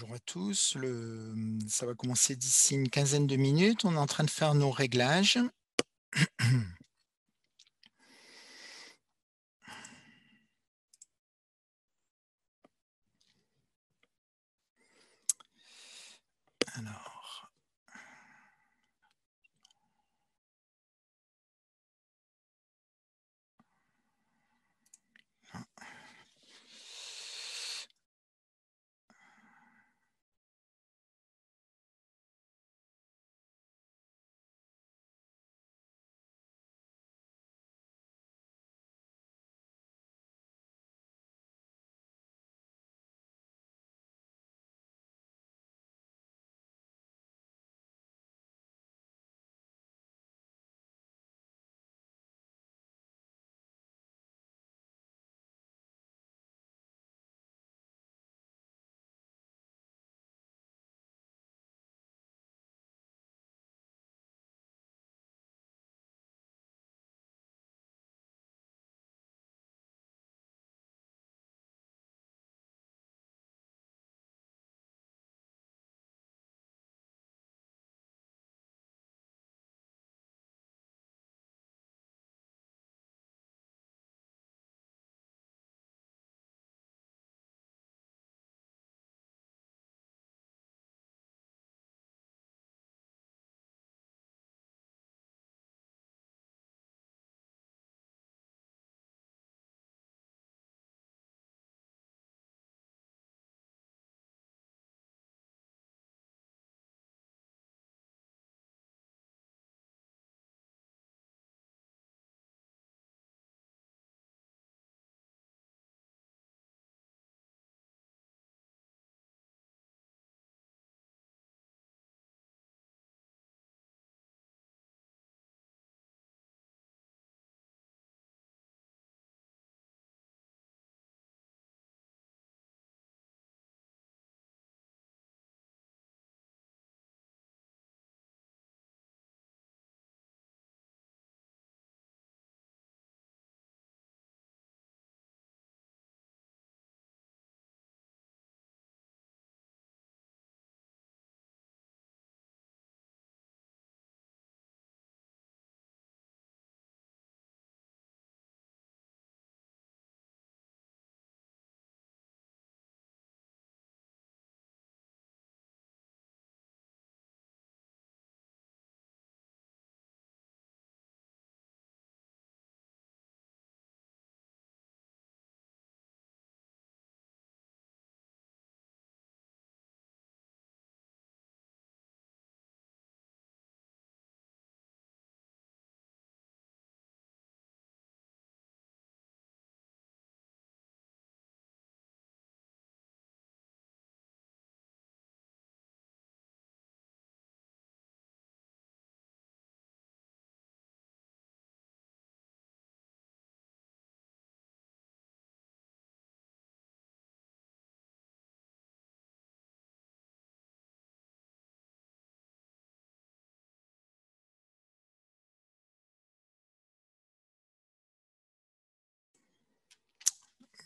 Bonjour à tous. Ça va commencer d'ici une quinzaine de minutes. On est en train de faire nos réglages. Alors,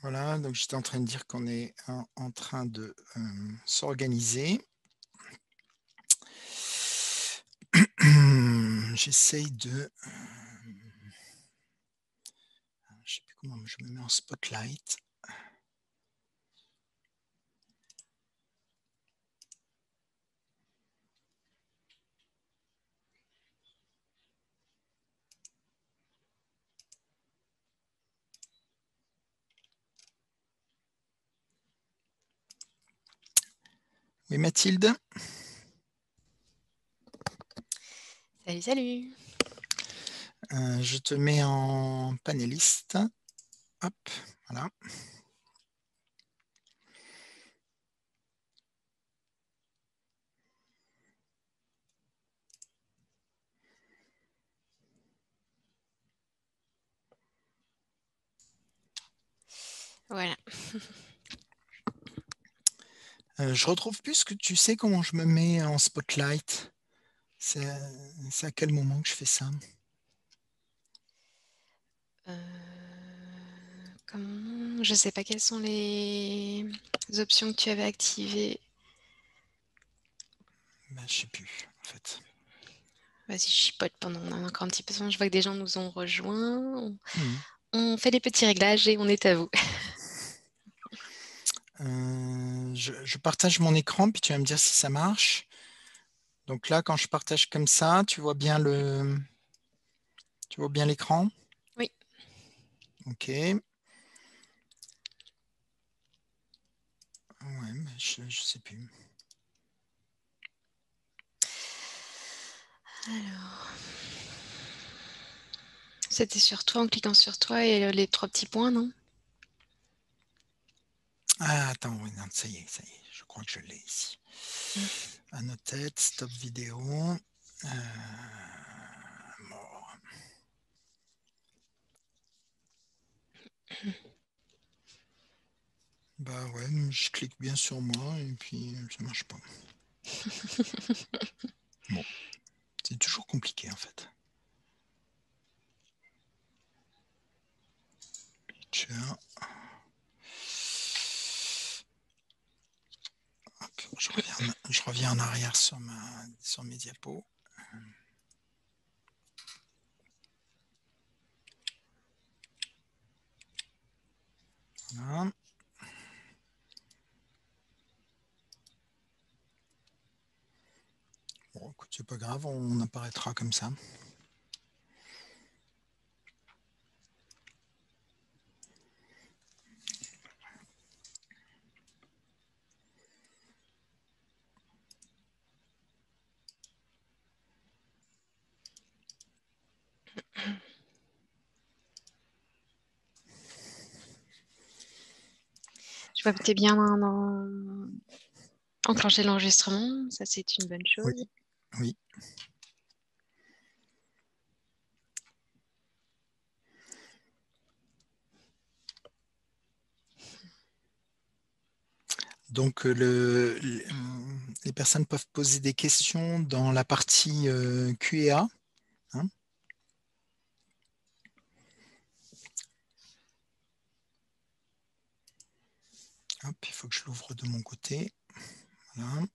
voilà, donc j'étais en train de dire qu'on est en train de s'organiser. J'essaye de... je ne sais plus comment je me mets en spotlight. Oui, Mathilde? Salut, salut. Je te mets en panéliste. Hop, voilà. Voilà. Je retrouve plus ce que tu sais comment je me mets en spotlight. C'est à quel moment que je fais ça? Je sais pas quelles sont les options que tu avais activées. Je sais plus, en fait. Vas-y, je chipote pendant encore un petit peu de temps. Je vois que des gens nous ont rejoints. Hmm. On fait les petits réglages et on est à vous. Je partage mon écran, puis tu vas me dire si ça marche. Donc là, quand je partage comme ça, tu vois bien l'écran? Oui. Ok. Ouais, mais je sais plus. Alors, c'était sur toi, en cliquant sur toi et les 3 petits points, non? Ah, attends, oui, non, ça y est, je crois que je l'ai ici. Mm. Annotate, stop vidéo. Mort. Bah ouais, je clique bien sur moi et puis ça marche pas. Bon, c'est toujours compliqué en fait. Picture. Hop, je reviens en arrière sur mes diapos. Voilà. Bon, écoute, c'est pas grave, on apparaîtra comme ça. Je vois que tu es bien enclenché l'enregistrement. Ça, c'est une bonne Oui, chose. oui. Donc, les personnes peuvent poser des questions dans la partie Q&A. Hein. Hop, il faut que je l'ouvre de mon côté. Voilà.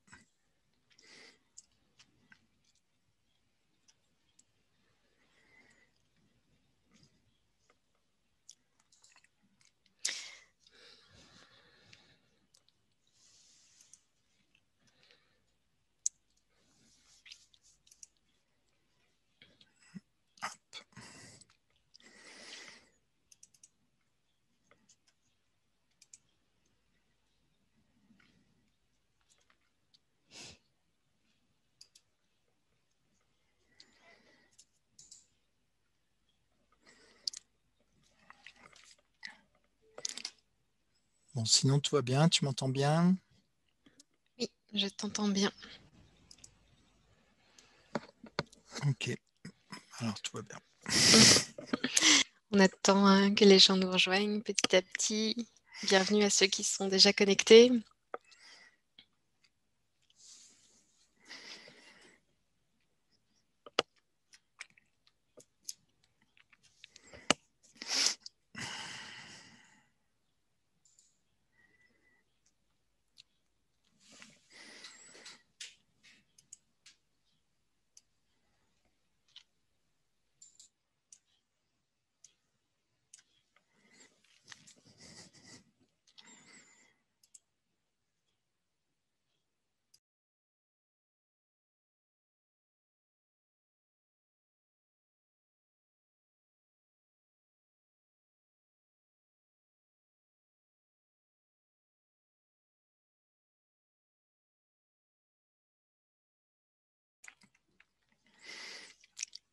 Bon, sinon, tout va bien, tu m'entends bien? Oui, je t'entends bien. Ok, alors tout va bien. On attend que les gens nous rejoignent petit à petit. Bienvenue à ceux qui sont déjà connectés.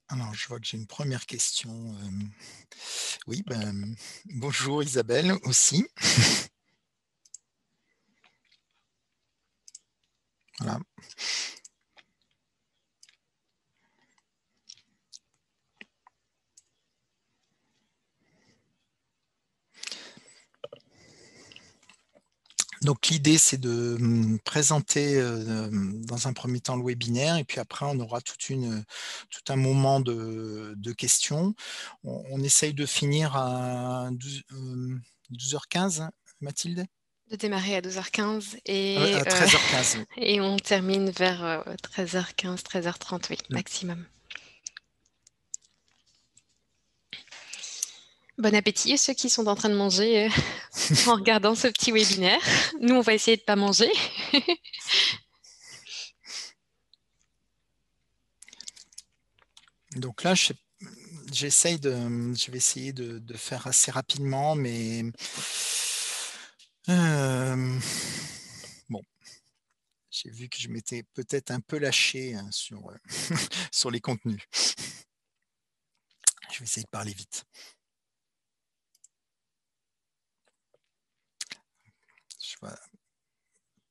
Alors, je vois que j'ai une première question. Oui, bonjour Isabelle aussi. Voilà. Donc l'idée, c'est de présenter dans un premier temps le webinaire et puis après, on aura tout un moment de questions. On essaye de finir à 12h15, Mathilde? de démarrer à 12h15 et, À 13h15, oui. et on termine vers 13h15, 13h30, oui, maximum. Bon appétit à ceux qui sont en train de manger en regardant ce petit webinaire. Nous, on va essayer de ne pas manger. Donc là, je vais essayer de faire assez rapidement, mais bon, j'ai vu que je m'étais peut-être un peu lâché hein, sur les contenus. Je vais essayer de parler vite. Je vois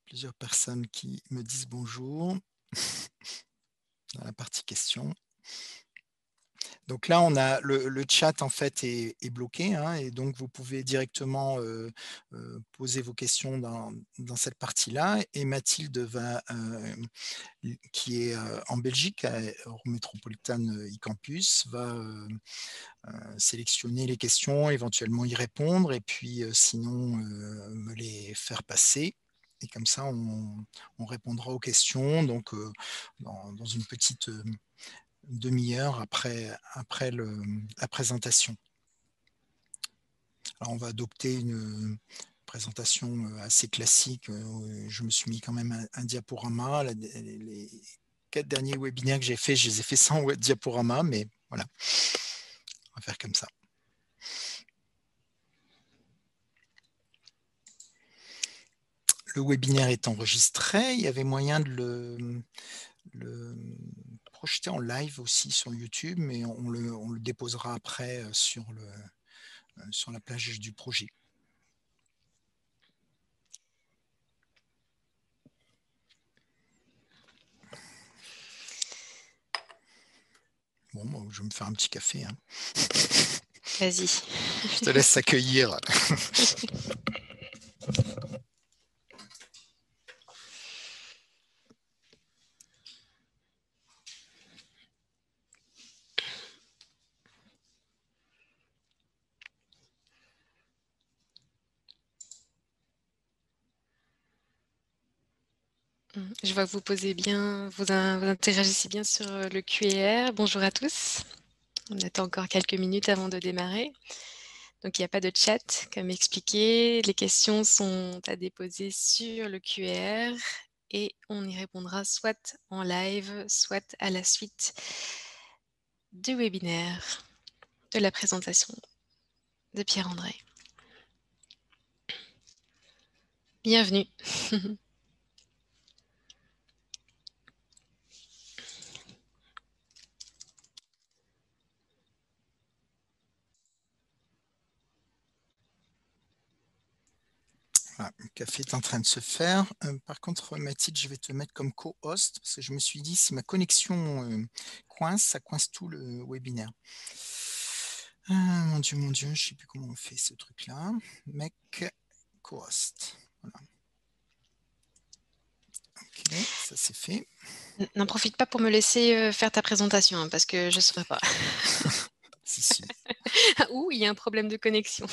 plusieurs personnes qui me disent bonjour dans la partie questions. Donc là, on a le chat en fait est bloqué hein, et donc vous pouvez directement poser vos questions dans cette partie-là. Et Mathilde qui est en Belgique, au Metropolitan e-Campus, va sélectionner les questions, éventuellement y répondre et puis sinon me les faire passer. Et comme ça, on répondra aux questions donc, dans une petite demi-heure après la présentation. Alors, on va adopter une présentation assez classique. Je me suis mis quand même un diaporama. Les 4 derniers webinaires que j'ai fait, je les ai fait sans diaporama, mais voilà, on va faire comme ça. Le webinaire est enregistré. Il y avait moyen de le projeter en live aussi sur YouTube, mais on le déposera après sur la page du projet. Bon, moi, je vais me faire un petit café. Hein. Vas-y. Je te laisse accueillir. Je vois que vous posez bien, vous interagissez bien sur le QR. Bonjour à tous. On attend encore quelques minutes avant de démarrer. Donc, il n'y a pas de chat, comme expliqué. Les questions sont à déposer sur le QR et on y répondra soit en live, soit à la suite du webinaire, de la présentation de Pierre-André. Bienvenue. Voilà, le café est en train de se faire. Par contre, Mathilde, je vais te mettre comme co-host parce que je me suis dit, si ma connexion coince, ça coince tout le webinaire. Mon Dieu, je ne sais plus comment on fait ce truc-là. Make co-host. Voilà. Ok, ça c'est fait. N'en profite pas pour me laisser faire ta présentation, hein, parce que je ne saurais pas. Si, si. Ouh, il y a un problème de connexion.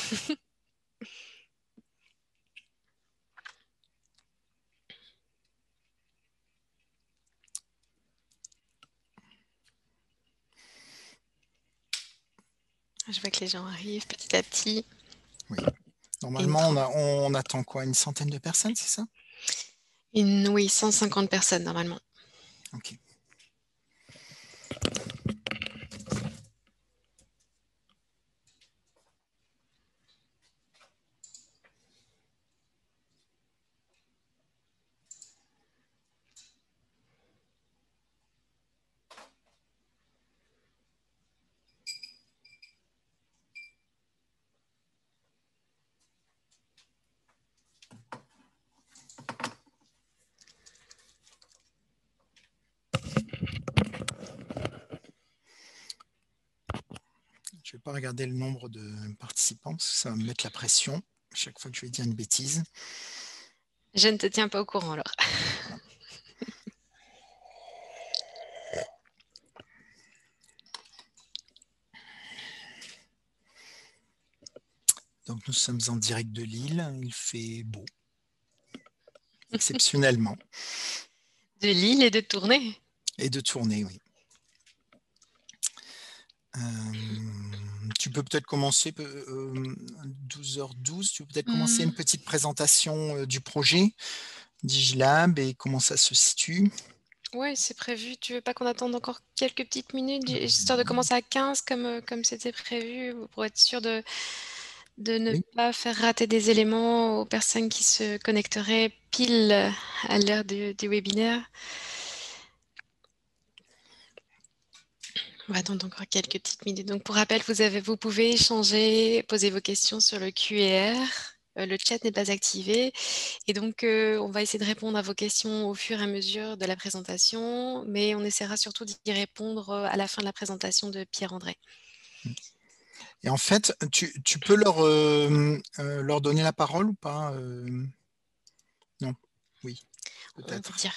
Je vois que les gens arrivent petit à petit. Oui. Normalement, on attend quoi? Une centaine de personnes, c'est ça? Oui, 150 personnes normalement. Ok. Je ne vais pas regarder le nombre de participants parce que ça va me mettre la pression chaque fois que je vais dire une bêtise. Je ne te tiens pas au courant alors. Voilà. Donc nous sommes en direct de Lille, il fait beau. exceptionnellement. De Lille et de Tournai. Et de Tournai, oui. Tu peux peut-être commencer 12h12, tu peux peut-être commencer une petite présentation du projet Digilab et comment ça se situe. Oui, c'est prévu. Tu veux pas qu'on attende encore quelques petites minutes, histoire de commencer à 15 comme c'était prévu, pour être sûr de ne Oui. pas faire rater des éléments aux personnes qui se connecteraient pile à l'heure du webinaire. On va attendre encore quelques petites minutes. Donc, pour rappel, vous pouvez échanger, poser vos questions sur le QR. Le chat n'est pas activé. Et donc, on va essayer de répondre à vos questions au fur et à mesure de la présentation, mais on essaiera surtout d'y répondre à la fin de la présentation de Pierre-André. Et en fait, tu peux leur donner la parole ou pas Non. Oui, On va peut-être. dire.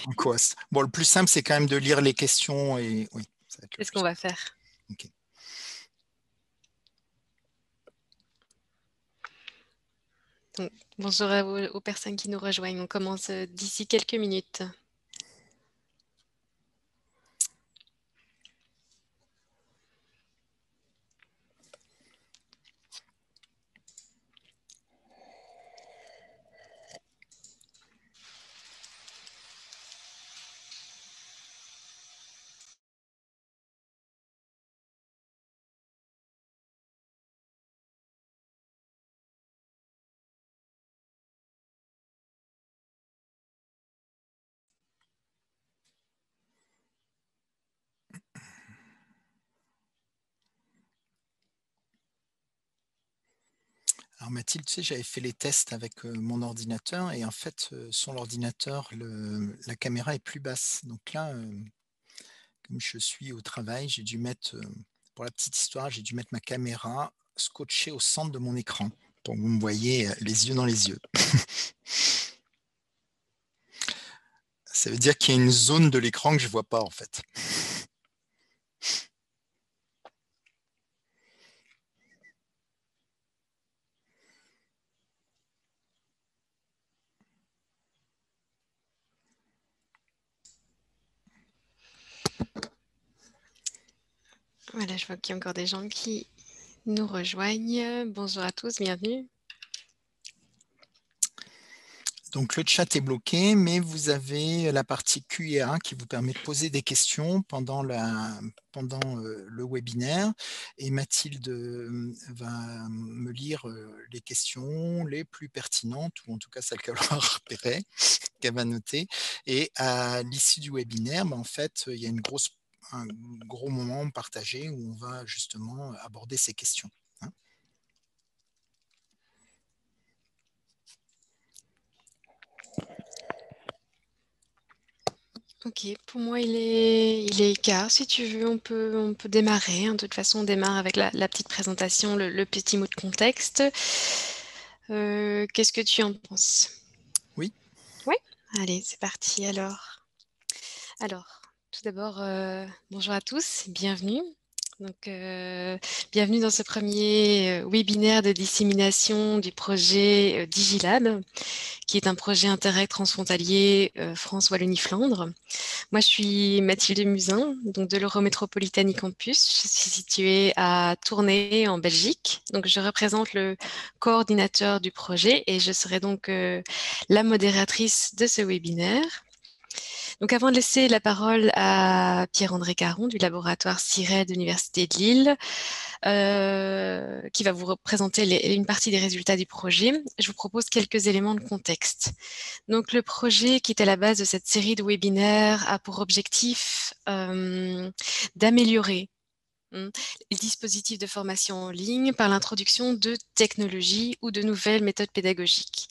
En coast. Bon, le plus simple, c'est quand même de lire les questions et oui, ça va être le C'est ce plus qu'on va simple. faire. Ok. Donc, bonjour aux personnes qui nous rejoignent. On commence d'ici quelques minutes. Alors Mathilde, tu sais, j'avais fait les tests avec mon ordinateur et en fait, sur l'ordinateur, la caméra est plus basse. Donc là, comme je suis au travail, j'ai dû mettre, pour la petite histoire, j'ai dû mettre ma caméra scotchée au centre de mon écran pour que vous me voyez les yeux dans les yeux. Ça veut dire qu'il y a une zone de l'écran que je ne vois pas en fait. Voilà, je vois qu'il y a encore des gens qui nous rejoignent. Bonjour à tous, bienvenue. Donc le chat est bloqué, mais vous avez la partie Q&A qui vous permet de poser des questions pendant le webinaire. Et Mathilde va me lire les questions les plus pertinentes, ou en tout cas celles qu'elle aura repérées, qu'elle va noter. Et à l'issue du webinaire, en fait, il y a un gros moment partagé où on va justement aborder ces questions. Ok, pour moi il est quart. Si tu veux, on peut démarrer. De toute façon, on démarre avec la petite présentation, le petit mot de contexte. Qu'est-ce que tu en penses? Oui. Oui. Allez, c'est parti alors. Alors, tout d'abord, bonjour à tous, bienvenue. Donc, bienvenue dans ce premier webinaire de dissémination du projet Digilab, qui est un projet Interreg transfrontalier France-Wallonie-Flandre. Moi, je suis Mathilde Musin, donc de l'Eurométropolitanie Campus. Je suis située à Tournai, en Belgique. Donc, je représente le coordinateur du projet et je serai donc la modératrice de ce webinaire. Donc, avant de laisser la parole à Pierre-André Caron du laboratoire CIRED de l'Université de Lille, qui va vous présenter une partie des résultats du projet, je vous propose quelques éléments de contexte. Donc, le projet qui est à la base de cette série de webinaires a pour objectif d'améliorer les dispositifs de formation en ligne par l'introduction de technologies ou de nouvelles méthodes pédagogiques.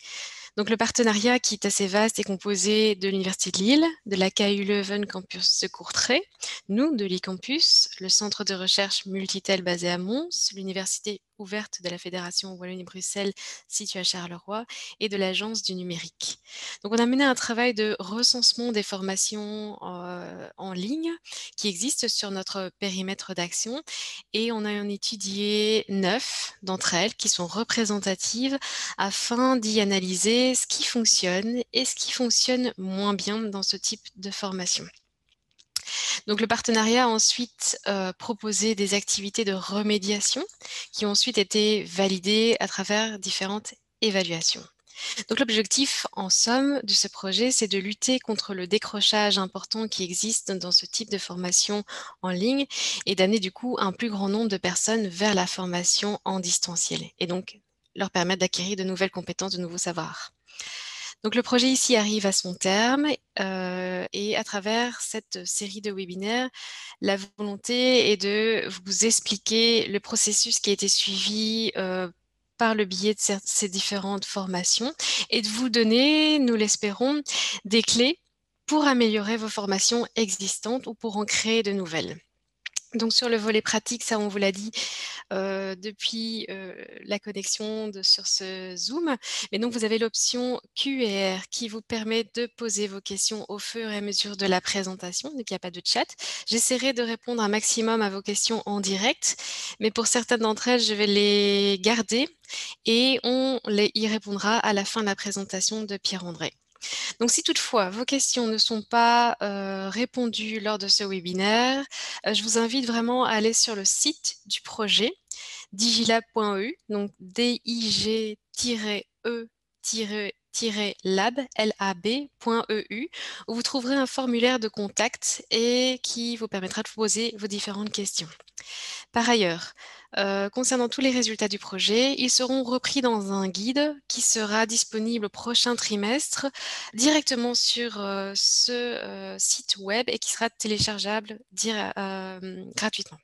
Donc, le partenariat qui est assez vaste est composé de l'Université de Lille, de la KU Leuven Campus de Courtrai, nous, de l'e-Campus, le centre de recherche Multitel basé à Mons, l'Université ouverte de la Fédération Wallonie-Bruxelles située à Charleroi et de l'Agence du numérique. Donc on a mené un travail de recensement des formations en ligne qui existent sur notre périmètre d'action et on a en étudié 9 d'entre elles qui sont représentatives afin d'y analyser ce qui fonctionne et ce qui fonctionne moins bien dans ce type de formation. Donc le partenariat a ensuite proposé des activités de remédiation qui ont ensuite été validées à travers différentes évaluations. Donc l'objectif, en somme, de ce projet, c'est de lutter contre le décrochage important qui existe dans ce type de formation en ligne et d'amener du coup un plus grand nombre de personnes vers la formation en distanciel et donc leur permettre d'acquérir de nouvelles compétences, de nouveaux savoirs. Donc le projet ici arrive à son terme et à travers cette série de webinaires, la volonté est de vous expliquer le processus qui a été suivi par le biais de ces différentes formations et de vous donner, nous l'espérons, des clés pour améliorer vos formations existantes ou pour en créer de nouvelles. Donc sur le volet pratique, ça on vous l'a dit depuis la connexion sur ce Zoom. Mais donc vous avez l'option Q&R qui vous permet de poser vos questions au fur et à mesure de la présentation, donc il n'y a pas de chat. J'essaierai de répondre un maximum à vos questions en direct, mais pour certaines d'entre elles, je vais les garder et on y répondra à la fin de la présentation de Pierre-André. Donc si toutefois vos questions ne sont pas répondues lors de ce webinaire, je vous invite vraiment à aller sur le site du projet digilab.eu, donc dig-e-lab.eu, où vous trouverez un formulaire de contact et qui vous permettra de poser vos différentes questions. Par ailleurs, concernant tous les résultats du projet, ils seront repris dans un guide qui sera disponible au prochain trimestre directement sur ce site web et qui sera téléchargeable gratuitement.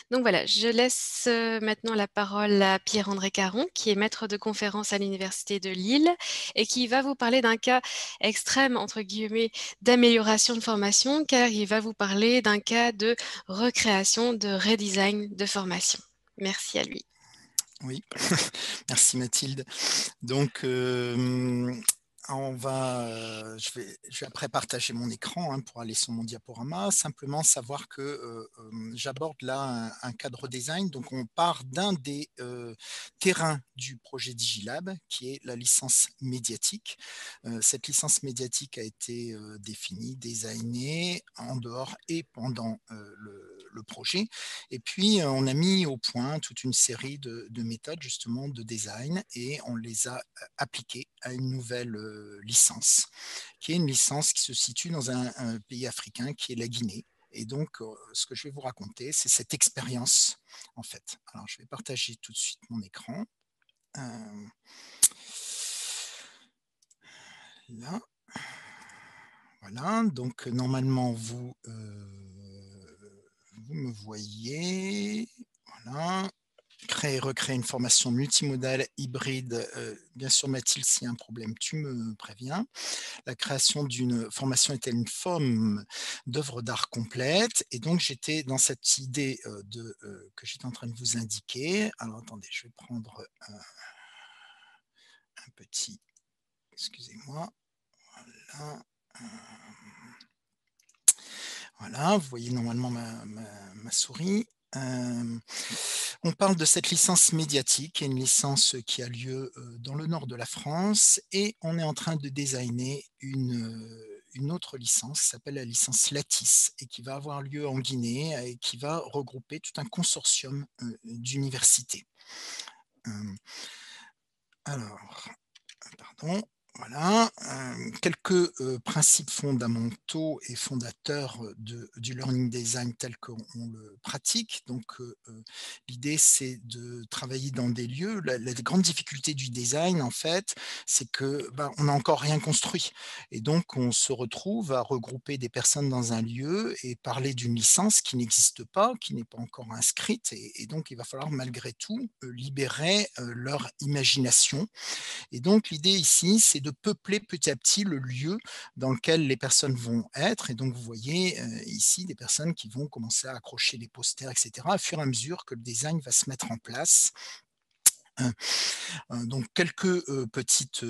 Donc voilà, je laisse maintenant la parole à Pierre-André Caron, qui est maître de conférence à l'Université de Lille et qui va vous parler d'un cas extrême, entre guillemets, d'amélioration de formation, car il va vous parler d'un cas de recréation, de redesign de formation. Merci à lui. Oui, merci Mathilde. Donc, je vais après partager mon écran pour aller sur mon diaporama. Simplement savoir que j'aborde là un cadre design. Donc, on part d'un des terrains du projet Digilab, qui est la licence médiatique. Cette licence médiatique a été définie, designée en dehors et pendant le projet. Et puis, on a mis au point toute une série de méthodes justement de design et on les a appliquées à une nouvelle licence, qui est une licence qui se situe dans un pays africain qui est la Guinée. Et donc, ce que je vais vous raconter, c'est cette expérience, en fait. Alors, je vais partager tout de suite mon écran. Là. Voilà, donc normalement, vous me voyez. Voilà. Créer et recréer une formation multimodale hybride. Bien sûr, Mathilde, s'il y a un problème, tu me préviens. La création d'une formation était une forme d'œuvre d'art complète. Et donc, j'étais dans cette idée que j'étais en train de vous indiquer. Alors, attendez, je vais prendre un petit... Excusez-moi. Voilà. Voilà, vous voyez normalement ma souris. On parle de cette licence médiatique, qui est une licence qui a lieu dans le nord de la France, et on est en train de designer une autre licence qui s'appelle la licence Lattice et qui va avoir lieu en Guinée et qui va regrouper tout un consortium d'universités. Alors, pardon. Voilà, quelques principes fondamentaux et fondateurs du learning design tel qu'on le pratique. Donc, l'idée, c'est de travailler dans des lieux. La grande difficulté du design, en fait, c'est que on n'a encore rien construit. Et donc, on se retrouve à regrouper des personnes dans un lieu et parler d'une licence qui n'existe pas, qui n'est pas encore inscrite. Et donc, il va falloir malgré tout libérer leur imagination. Et donc, l'idée ici, c'est c'est de peupler petit à petit le lieu dans lequel les personnes vont être. Et donc, vous voyez ici des personnes qui vont commencer à accrocher des posters, etc., au fur et à mesure que le design va se mettre en place. Donc quelques petites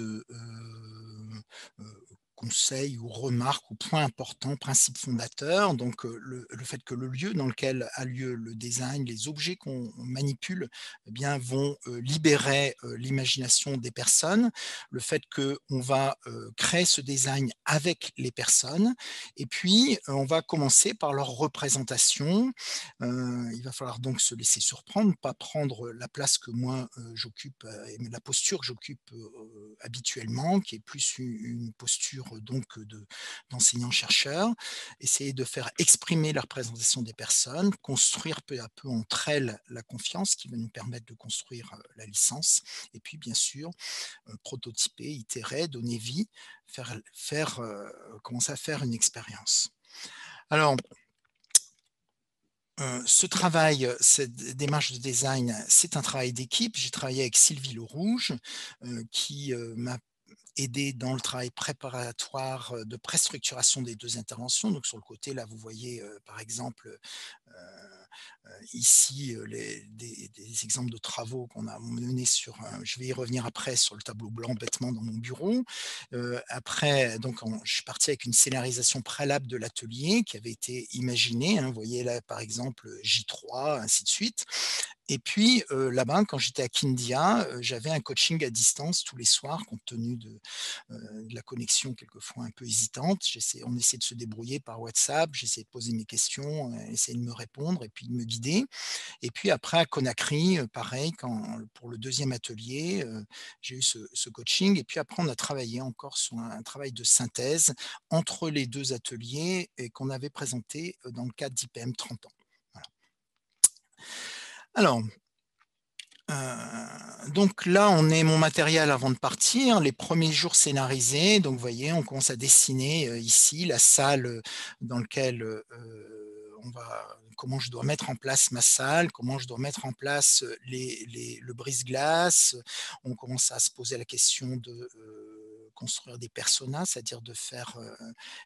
conseils ou remarques ou points importants, principes fondateurs. Donc le fait que le lieu dans lequel a lieu le design, les objets qu'on manipule, eh bien, vont libérer l'imagination des personnes. Le fait qu'on va créer ce design avec les personnes. Et puis, on va commencer par leur représentation. Il va falloir donc se laisser surprendre, pas prendre la place que moi j'occupe, et la posture que j'occupe habituellement, qui est plus une posture donc d'enseignant-chercheur. Essayer de faire exprimer la représentation des personnes, construire peu à peu entre elles la confiance qui va nous permettre de construire la licence, et puis bien sûr prototyper, itérer, donner vie, commencer à faire une expérience. Alors, ce travail, cette démarche de design, c'est un travail d'équipe. J'ai travaillé avec Sylvie Le Rouge, qui m'a aidé dans le travail préparatoire de préstructuration des 2 interventions. Donc sur le côté, là, vous voyez, par exemple, ici, des exemples de travaux qu'on a menés sur je vais y revenir après sur le tableau blanc bêtement dans mon bureau. Après, donc je suis parti avec une scénarisation préalable de l'atelier qui avait été imaginée, hein. Vous voyez là, par exemple, J3, ainsi de suite. Et puis, là-bas, quand j'étais à Kindia, j'avais un coaching à distance tous les soirs compte tenu de la connexion quelquefois un peu hésitante. On essayait de se débrouiller par WhatsApp, j'essayais de poser mes questions, essayer de me répondre et puis de me guider. Et puis après à Conakry, pareil, pour le deuxième atelier, j'ai eu ce coaching et puis après on a travaillé encore sur un travail de synthèse entre les 2 ateliers et qu'on avait présenté, dans le cadre d'IPM 30 ans. Voilà. Alors, donc là, on est mon matériel avant de partir, les premiers jours scénarisés. Donc vous voyez, on commence à dessiner, ici la salle, dans lequel, comment je dois mettre en place ma salle, comment je dois mettre en place, le brise-glace. On commence à se poser la question de, construire des personas, c'est-à-dire de faire,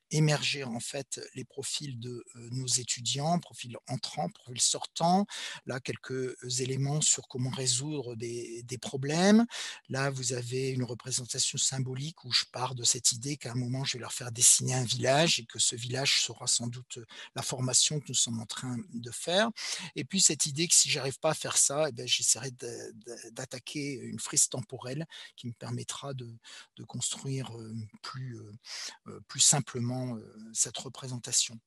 émerger en fait les profils de, nos étudiants, profils entrants, profils sortants. Là, quelques éléments sur comment résoudre des problèmes. Là, vous avez une représentation symbolique où je pars de cette idée qu'à un moment, je vais leur faire dessiner un village et que ce village sera sans doute la formation que nous sommes en train de faire. Et puis cette idée que si j'arrive pas à faire ça, eh bien, j'essaierai d'attaquer une frise temporelle qui me permettra de construire plus simplement cette représentation.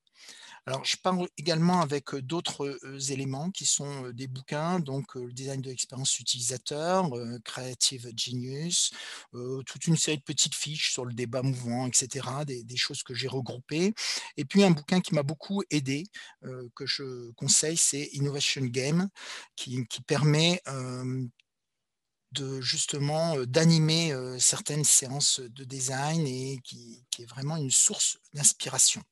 Alors, je parle également avec d'autres éléments qui sont des bouquins, donc le design de l'expérience utilisateur, Creative Genius, toute une série de petites fiches sur le débat mouvant, etc., des choses que j'ai regroupées. Et puis un bouquin qui m'a beaucoup aidé, que je conseille, c'est Innovation Game, qui permet de justement d'animer certaines séances de design et qui est vraiment une source d'inspiration.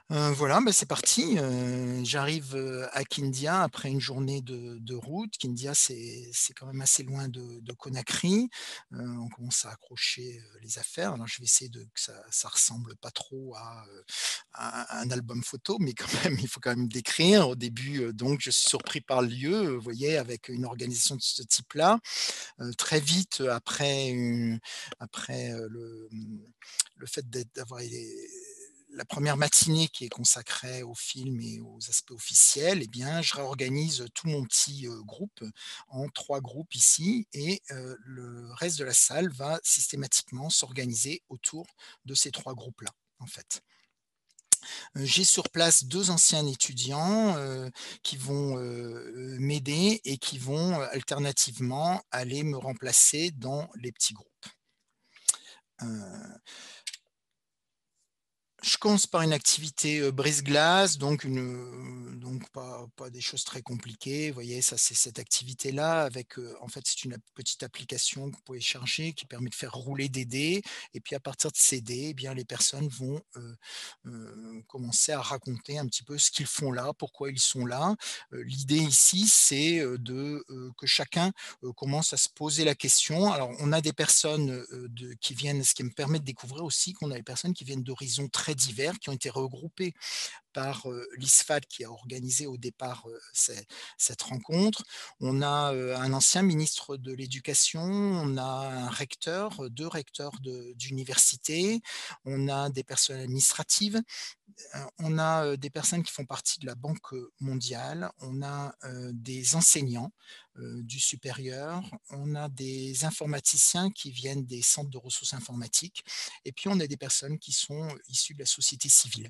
Voilà, bah, c'est parti, j'arrive, à Kindia après une journée de route. Kindia, c'est quand même assez loin de Conakry. On commence à accrocher, les affaires. Alors je vais essayer que ça ressemble pas trop à un album photo, mais quand même, il faut quand même décrire. Au début, donc je suis surpris par le lieu, vous voyez, avec une organisation de ce type-là. Très vite, après, le fait d'avoir la première matinée qui est consacrée au film et aux aspects officiels, eh bien, je réorganise tout mon petit groupe en 3 groupes ici et le reste de la salle va systématiquement s'organiser autour de ces 3 groupes-là, en fait. J'ai sur place 2 anciens étudiants qui vont m'aider et qui vont alternativement aller me remplacer dans les petits groupes. Je commence par une activité, brise-glace, donc pas des choses très compliquées. Vous voyez, ça, c'est cette activité-là avec, en fait, c'est une petite application que vous pouvez charger qui permet de faire rouler des dés et puis à partir de ces dés, eh bien, les personnes vont, commencer à raconter un petit peu ce qu'ils font là, pourquoi ils sont là. L'idée ici, c'est, que chacun, commence à se poser la question. Alors, on a des personnes, qui viennent, ce qui me permet de découvrir aussi qu'on a des personnes qui viennent d'horizons très divers, qui ont été regroupés par, l'ISFAD qui a organisé au départ, cette rencontre. On a, un ancien ministre de l'Éducation, on a un recteur, 2 recteurs d'université, on a des personnes administratives, on a, des personnes qui font partie de la Banque mondiale, on a, des enseignants, du supérieur, on a des informaticiens qui viennent des centres de ressources informatiques et puis on a des personnes qui sont issues de la société civile.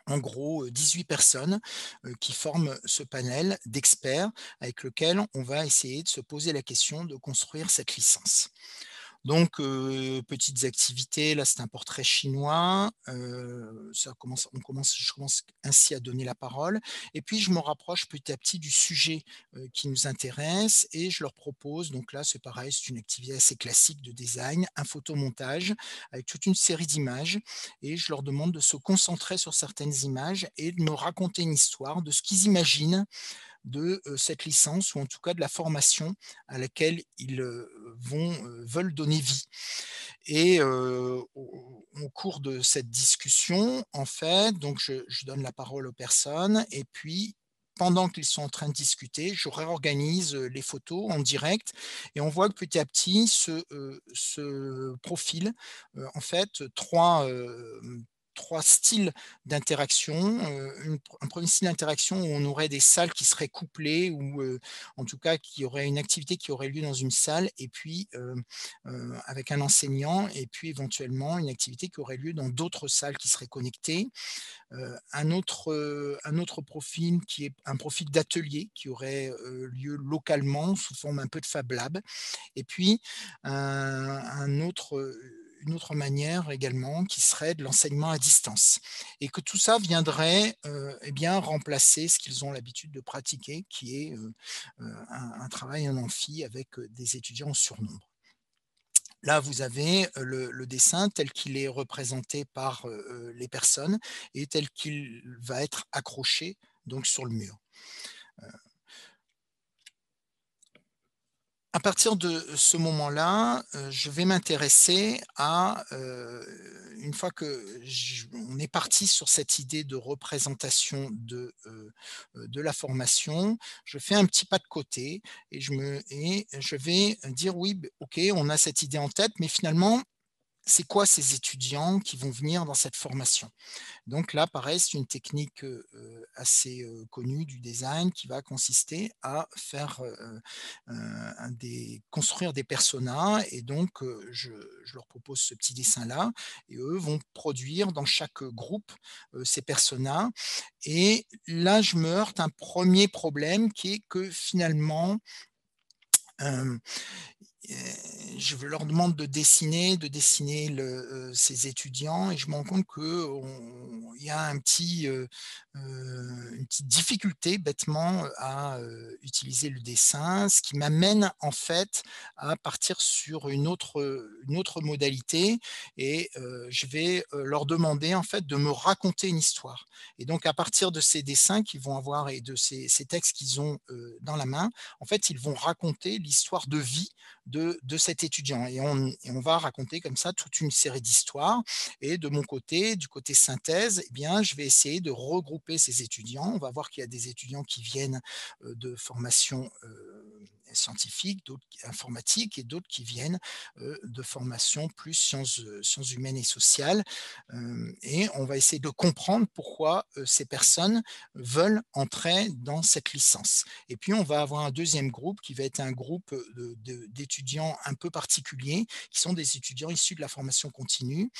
En gros, 18 personnes, qui forment ce panel d'experts avec lequel on va essayer de se poser la question de construire cette licence. Donc, petites activités, là, c'est un portrait chinois, je commence ainsi à donner la parole et puis je me rapproche petit à petit du sujet, qui nous intéresse et je leur propose donc là, c'est pareil, c'est une activité assez classique de design, un photomontage avec toute une série d'images et je leur demande de se concentrer sur certaines images et de me raconter une histoire de ce qu'ils imaginent de, cette licence ou en tout cas de la formation à laquelle ils, veulent donner vie et au cours de cette discussion, en fait, donc je donne la parole aux personnes et puis pendant qu'ils sont en train de discuter, je réorganise, les photos en direct et on voit que petit à petit se profilent, en fait 3 styles d'interaction, un 1er style d'interaction où on aurait des salles qui seraient couplées ou, en tout cas qui aurait une activité qui aurait lieu dans une salle et puis, avec un enseignant et puis éventuellement une activité qui aurait lieu dans d'autres salles qui seraient connectées. Un autre profil qui est un profil d'atelier qui aurait, lieu localement sous forme un peu de Fab Lab et puis une autre manière également qui serait de l'enseignement à distance et que tout ça viendrait, eh bien remplacer ce qu'ils ont l'habitude de pratiquer qui est, un travail en amphi avec, des étudiants en surnombre. Là, vous avez, le dessin tel qu'il est représenté par, les personnes et tel qu'il va être accroché donc sur le mur. À partir de ce moment-là, je vais m'intéresser à, une fois que on est parti sur cette idée de représentation de la formation, je fais un petit pas de côté et je vais dire: «Oui, OK, on a cette idée en tête, mais finalement, c'est quoi ces étudiants qui vont venir dans cette formation?» Donc là, pareil, c'est une technique, assez, connue du design qui va consister à faire, des construire des personas et donc je leur propose ce petit dessin-là et eux vont produire dans chaque groupe, ces personas et là, je me heurte à un 1er problème qui est que finalement, hem Heu, je leur demande de dessiner ces étudiants et je me rends compte qu'il y a une petite difficulté bêtement à, utiliser le dessin. Ce qui m'amène en fait à partir sur une autre modalité et je vais, leur demander en fait de me raconter une histoire et donc à partir de ces dessins qu'ils vont avoir et de ces textes qu'ils ont, dans la main, en fait, ils vont raconter l'histoire de vie de cet étudiant et on va raconter comme ça toute une série d'histoires et de mon côté, du côté synthèse, eh bien, je vais essayer de regrouper ces étudiants. On va voir qu'il y a des étudiants qui viennent, de formations, scientifiques, d'autres informatiques et d'autres qui viennent, de formations plus sciences humaines et sociales, et on va essayer de comprendre pourquoi, ces personnes veulent entrer dans cette licence. Et puis on va avoir un deuxième groupe qui va être un groupe, d'étudiants un peu particuliers, qui sont des étudiants issus de la formation continue,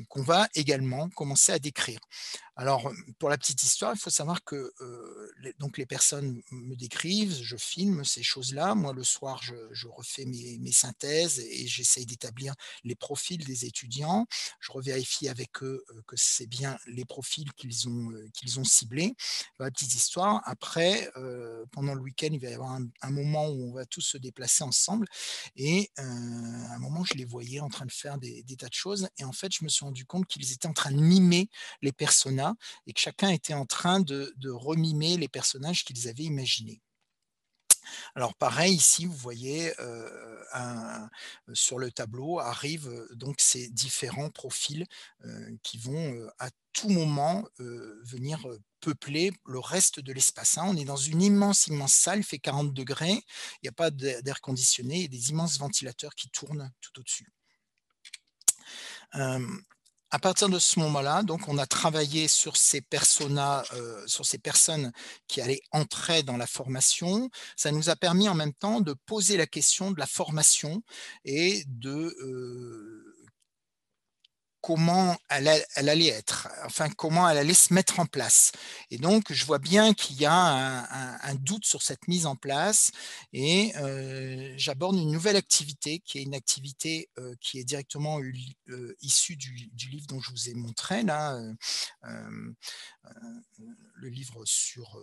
qu'on va également commencer à décrire. Alors, pour la petite histoire, il faut savoir que, les personnes me décrivent, je filme ces choses-là. Moi, le soir, je refais mes synthèses et j'essaye d'établir les profils des étudiants. Je revérifie avec eux que c'est bien les profils qu'ils ont ciblés. La petite histoire. Après, pendant le week-end, il va y avoir un moment où on va tous se déplacer ensemble et à un moment, je les voyais en train de faire des tas de choses et en fait, je me suis rendu compte qu'ils étaient en train de mimer les personas et que chacun était en train de remimer les personnages qu'ils avaient imaginés. Alors pareil ici, vous voyez, sur le tableau arrivent, donc ces différents profils, qui vont, à tout moment, venir, peupler le reste de l'espace, hein. On est dans une immense, immense salle, il fait 40°, il n'y a pas d'air conditionné, il y a des immenses ventilateurs qui tournent tout au-dessus. Hem, à partir de ce moment-là, donc on a travaillé sur ces personas, sur ces personnes qui allaient entrer dans la formation. Ça nous a permis en même temps de poser la question de la formation et de, comment elle allait être, enfin comment elle allait se mettre en place. Et donc je vois bien qu'il y a un doute sur cette mise en place et j'aborde une nouvelle activité qui est une activité, qui est directement issue du livre dont je vous ai montré là, hem, le livre sur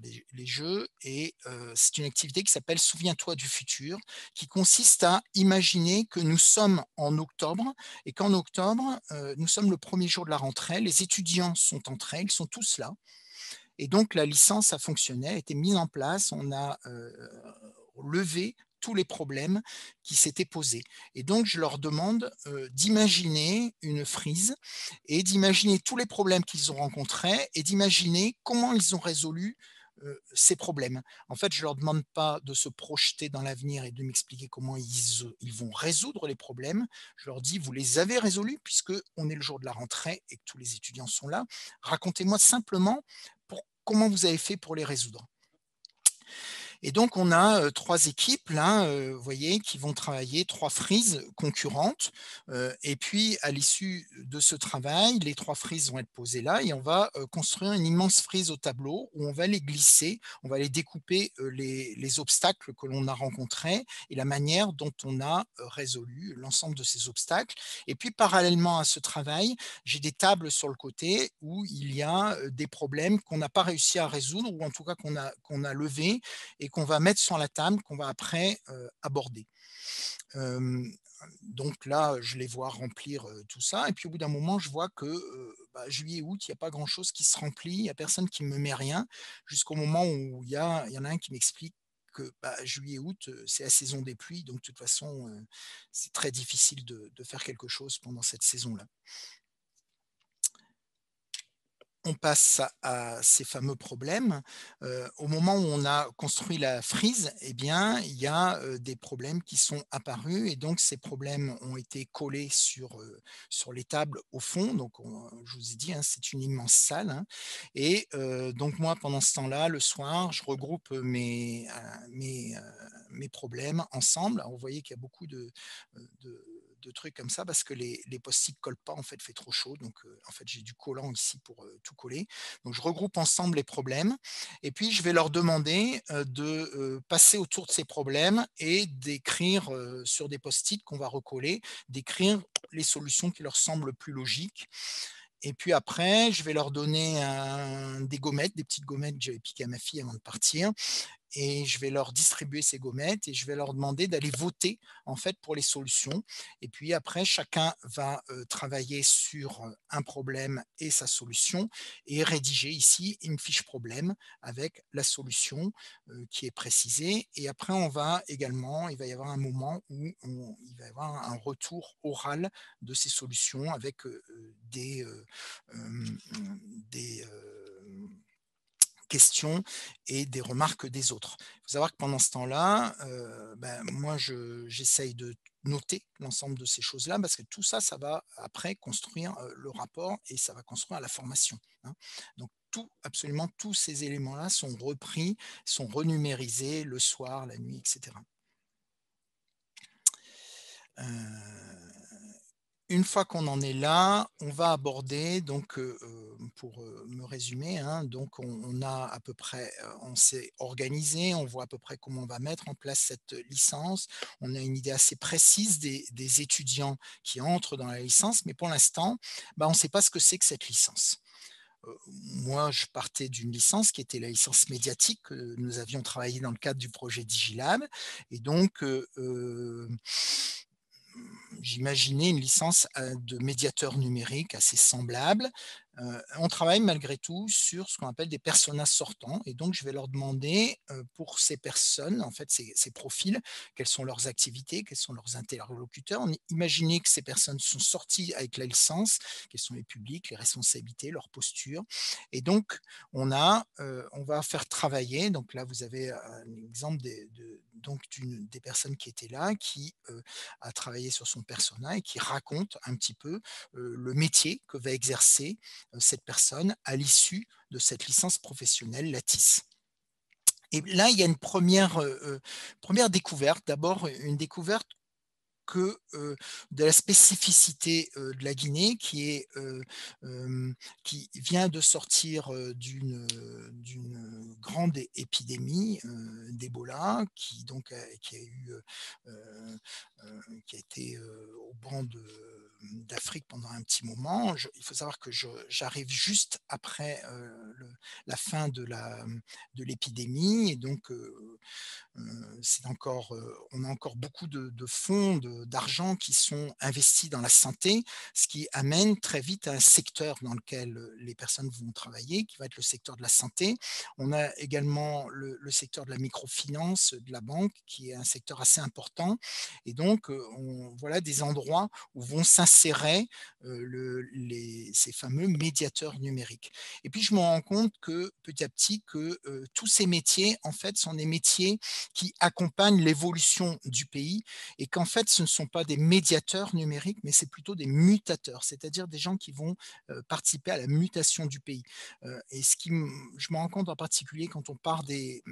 les jeux et c'est une activité qui s'appelle «Souviens-toi du futur», qui consiste à imaginer que nous sommes en octobre et qu'en octobre, nous sommes le premier jour de la rentrée, les étudiants sont entrés, ils sont tous là et donc la licence a fonctionné, a été mise en place, on a, levé tous les problèmes qui s'étaient posés et donc je leur demande, d'imaginer une frise et d'imaginer tous les problèmes qu'ils ont rencontrés et d'imaginer comment ils ont résolu, ces problèmes. En fait, je leur demande pas de se projeter dans l'avenir et de m'expliquer comment ils vont résoudre les problèmes. Je leur dis: «Vous les avez résolus puisque on est le jour de la rentrée et que tous les étudiants sont là. Racontez-moi simplement comment vous avez fait pour les résoudre». Et donc on a, 3 équipes là, vous voyez, qui vont travailler, 3 frises concurrentes, et puis à l'issue de ce travail, les 3 frises vont être posées là et on va, construire une immense frise au tableau où on va les glisser, on va les découper, les obstacles que l'on a rencontrés et la manière dont on a, résolu l'ensemble de ces obstacles et puis parallèlement à ce travail, j'ai des tables sur le côté où il y a, des problèmes qu'on n'a pas réussi à résoudre ou en tout cas qu'on a levés et qu'on va mettre sur la table, qu'on va après, aborder. Hem, donc là, je les vois remplir, tout ça et puis au bout d'un moment, je vois que, juillet, août, il y a pas grand chose qui se remplit, il y a personne qui me met rien, jusqu'au moment où il y en a un qui m'explique que, juillet, août, c'est la saison des pluies, donc de toute façon, c'est très difficile de faire quelque chose pendant cette saison-là. On passe à ces fameux problèmes. Au moment où on a construit la frise, eh bien, il y a, des problèmes qui sont apparus et donc ces problèmes ont été collés sur les tables au fond. Donc je vous ai dit, hein, c'est une immense salle, hein et donc moi, pendant ce temps-là, le soir, je regroupe, mes problèmes ensemble. Alors vous voyez qu'il y a beaucoup de trucs comme ça parce que les post-it collent pas, en fait, il fait trop chaud donc en fait, j'ai du collant ici pour, tout coller. Donc je regroupe ensemble les problèmes et puis je vais leur demander, de, passer autour de ces problèmes et d'écrire, sur des post-it qu'on va recoller, d'écrire les solutions qui leur semblent le plus logiques et puis après, je vais leur donner des gommettes, des petites gommettes que j'avais piquées à ma fille avant de partir et je vais leur distribuer ces gommettes et je vais leur demander d'aller voter en fait pour les solutions. Et puis après, chacun va travailler sur un problème et sa solution et rédiger ici une fiche problème avec la solution qui est précisée. Et après, il va y avoir un moment où il va y avoir un retour oral de ces solutions avec euh, des questions et des remarques des autres. Il faut savoir que pendant ce temps-là, moi j'essaye de noter l'ensemble de ces choses-là parce que tout ça, ça va après construire, le rapport et ça va construire la formation, hein. Donc tout, absolument tous ces éléments-là sont repris, sont renumérisés le soir, la nuit et cetera. Heu une fois qu'on en est là, on va aborder donc, pour, me résumer, hein, donc on a à peu près, on s'est organisé, on voit à peu près comment on va mettre en place cette licence. On a une idée assez précise des étudiants qui entrent dans la licence, mais pour l'instant, bah, on ne sait pas ce que c'est que cette licence. Moi, je partais d'une licence qui était la licence médiatique que nous avions travaillé dans le cadre du projet Digilab et donc, j'imaginais une licence, de médiateur numérique assez semblable. On travaille malgré tout sur ce qu'on appelle des personas sortants et donc je vais leur demander, pour ces personnes, en fait, ces profils, quelles sont leurs activités, quels sont leurs interlocuteurs. On imaginez que ces personnes sont sorties avec la licence, quels sont les publics, les responsabilités, leur posture et donc on va faire travailler donc là vous avez, un exemple des personnes qui étaient là qui, a travaillé sur son persona et qui raconte un petit peu, le métier que va exercer, cette personne à l'issue de cette licence professionnelle Lattice. Et là, il y a une première découverte. D'abord, une découverte que, de la spécificité, de la Guinée qui vient de sortir, d'une grande épidémie, d'Ebola qui a eu, qui a été, au banc d'Afrique pendant un petit moment. Il faut savoir que j'arrive juste après, la fin de l'épidémie et donc, c'est encore, on a encore beaucoup de fonds, d'argent qui sont investis dans la santé, ce qui amène très vite à un secteur dans lequel, les personnes vont travailler, qui va être le secteur de la santé. On a également le secteur de la microfinance, de la banque, qui est un secteur assez important et donc, voilà des endroits où vont s'insérer, ces fameux médiateurs numériques. Et puis je me rends compte que petit à petit que, tous ces métiers, en fait, sont des métiers qui accompagnent l'évolution du pays et qu'en fait, ce ne sont pas des médiateurs numériques, mais c'est plutôt des mutateurs, c'est-à-dire des gens qui vont, participer à la mutation du pays. Et ce qui m je me rends compte en particulier quand on parle des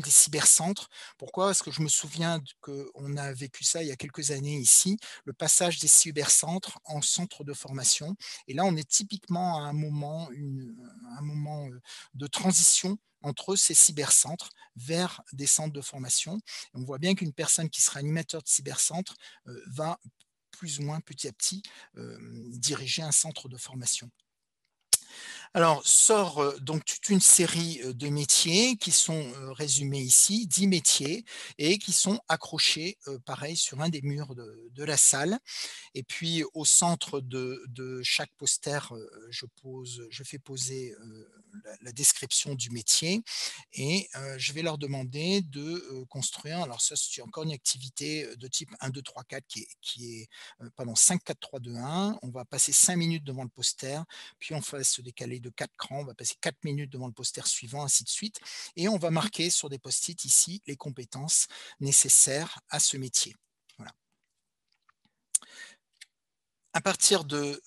cybercentres. Pourquoi? Parce que je me souviens qu'on a vécu ça il y a quelques années ici, le passage des cybercentres en centres de formation et là, on est typiquement à un moment, de transition entre ces cybercentres vers des centres de formation. Et on voit bien qu'une personne qui sera animateur de cybercentre, va plus ou moins petit à petit, diriger un centre de formation. Alors sort, donc toute une série, de métiers qui sont, résumés ici, 10 métiers et qui sont accrochés, pareil sur un des murs de la salle. Et puis au centre de chaque poster, je fais poser, la description du métier et je vais leur demander de, construire alors ça, c'est encore une activité, de type 1, 2, 3, 4 qui est, pardon 5, 4, 3, 2, 1. On va passer 5 minutes devant le poster, puis on va se décaler de 4 crans, on va passer 4 minutes devant le poster suivant, ainsi de suite et on va marquer sur des post-it ici les compétences nécessaires à ce métier. Voilà. À partir de,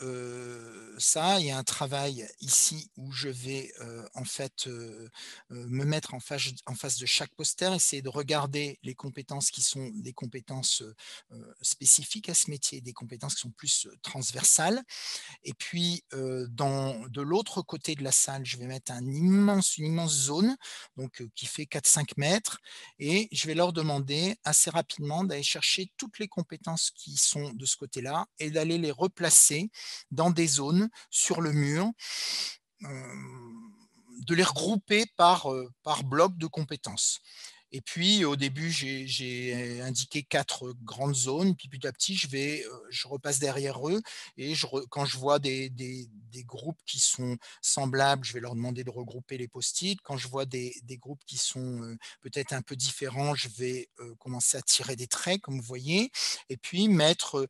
ça, il y a un travail ici où je vais, en fait, me mettre en face de chaque poster, essayer de regarder les compétences qui sont des compétences, spécifiques à ce métier, des compétences qui sont plus, transversales. Et puis, de l'autre côté de la salle, je vais mettre une immense zone, donc qui fait 4-5 mètres et je vais leur demander assez rapidement d'aller chercher toutes les compétences qui sont de ce côté-là et d'aller les replacer dans des zones sur le mur, de les regrouper par bloc de compétences. Et puis au début, j'ai indiqué 4 grandes zones, puis petit à petit, je repasse derrière eux et quand je vois des groupes qui sont semblables, je vais leur demander de regrouper les post-it. Quand je vois des groupes qui sont, peut-être un peu différents, je vais, commencer à tirer des traits comme vous voyez et puis mettre,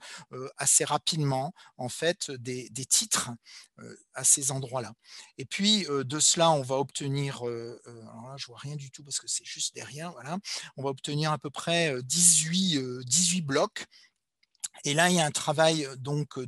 assez rapidement en fait des titres, à ces endroits-là. Et puis, de cela, on va obtenir, alors là, je vois rien du tout parce que c'est juste derrière, voilà. On va obtenir à peu près, 18 blocs Et là, il y a un travail donc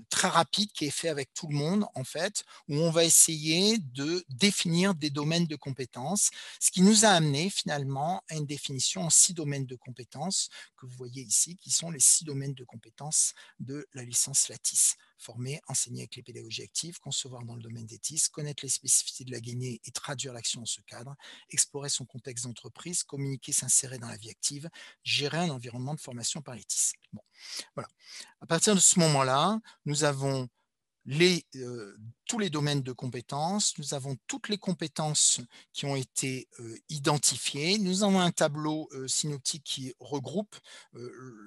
très rapide qui est fait avec tout le monde en fait, où on va essayer de définir des domaines de compétences, ce qui nous a amené finalement à une définition en 6 domaines de compétences que vous voyez ici, qui sont les 6 domaines de compétences de la licence Lattice. Former, enseigner avec les pédagogies actives, concevoir dans le domaine des TIS, connaître les spécificités de la guinée et traduire l'action dans ce cadre, explorer son contexte d'entreprise, communiquer, s'insérer dans la vie active, gérer un environnement de formation par les TIS. Bon, voilà. À partir de ce moment-là, nous avons tous les domaines de compétences, nous avons toutes les compétences qui ont été identifiées, nous avons un tableau synoptique qui regroupe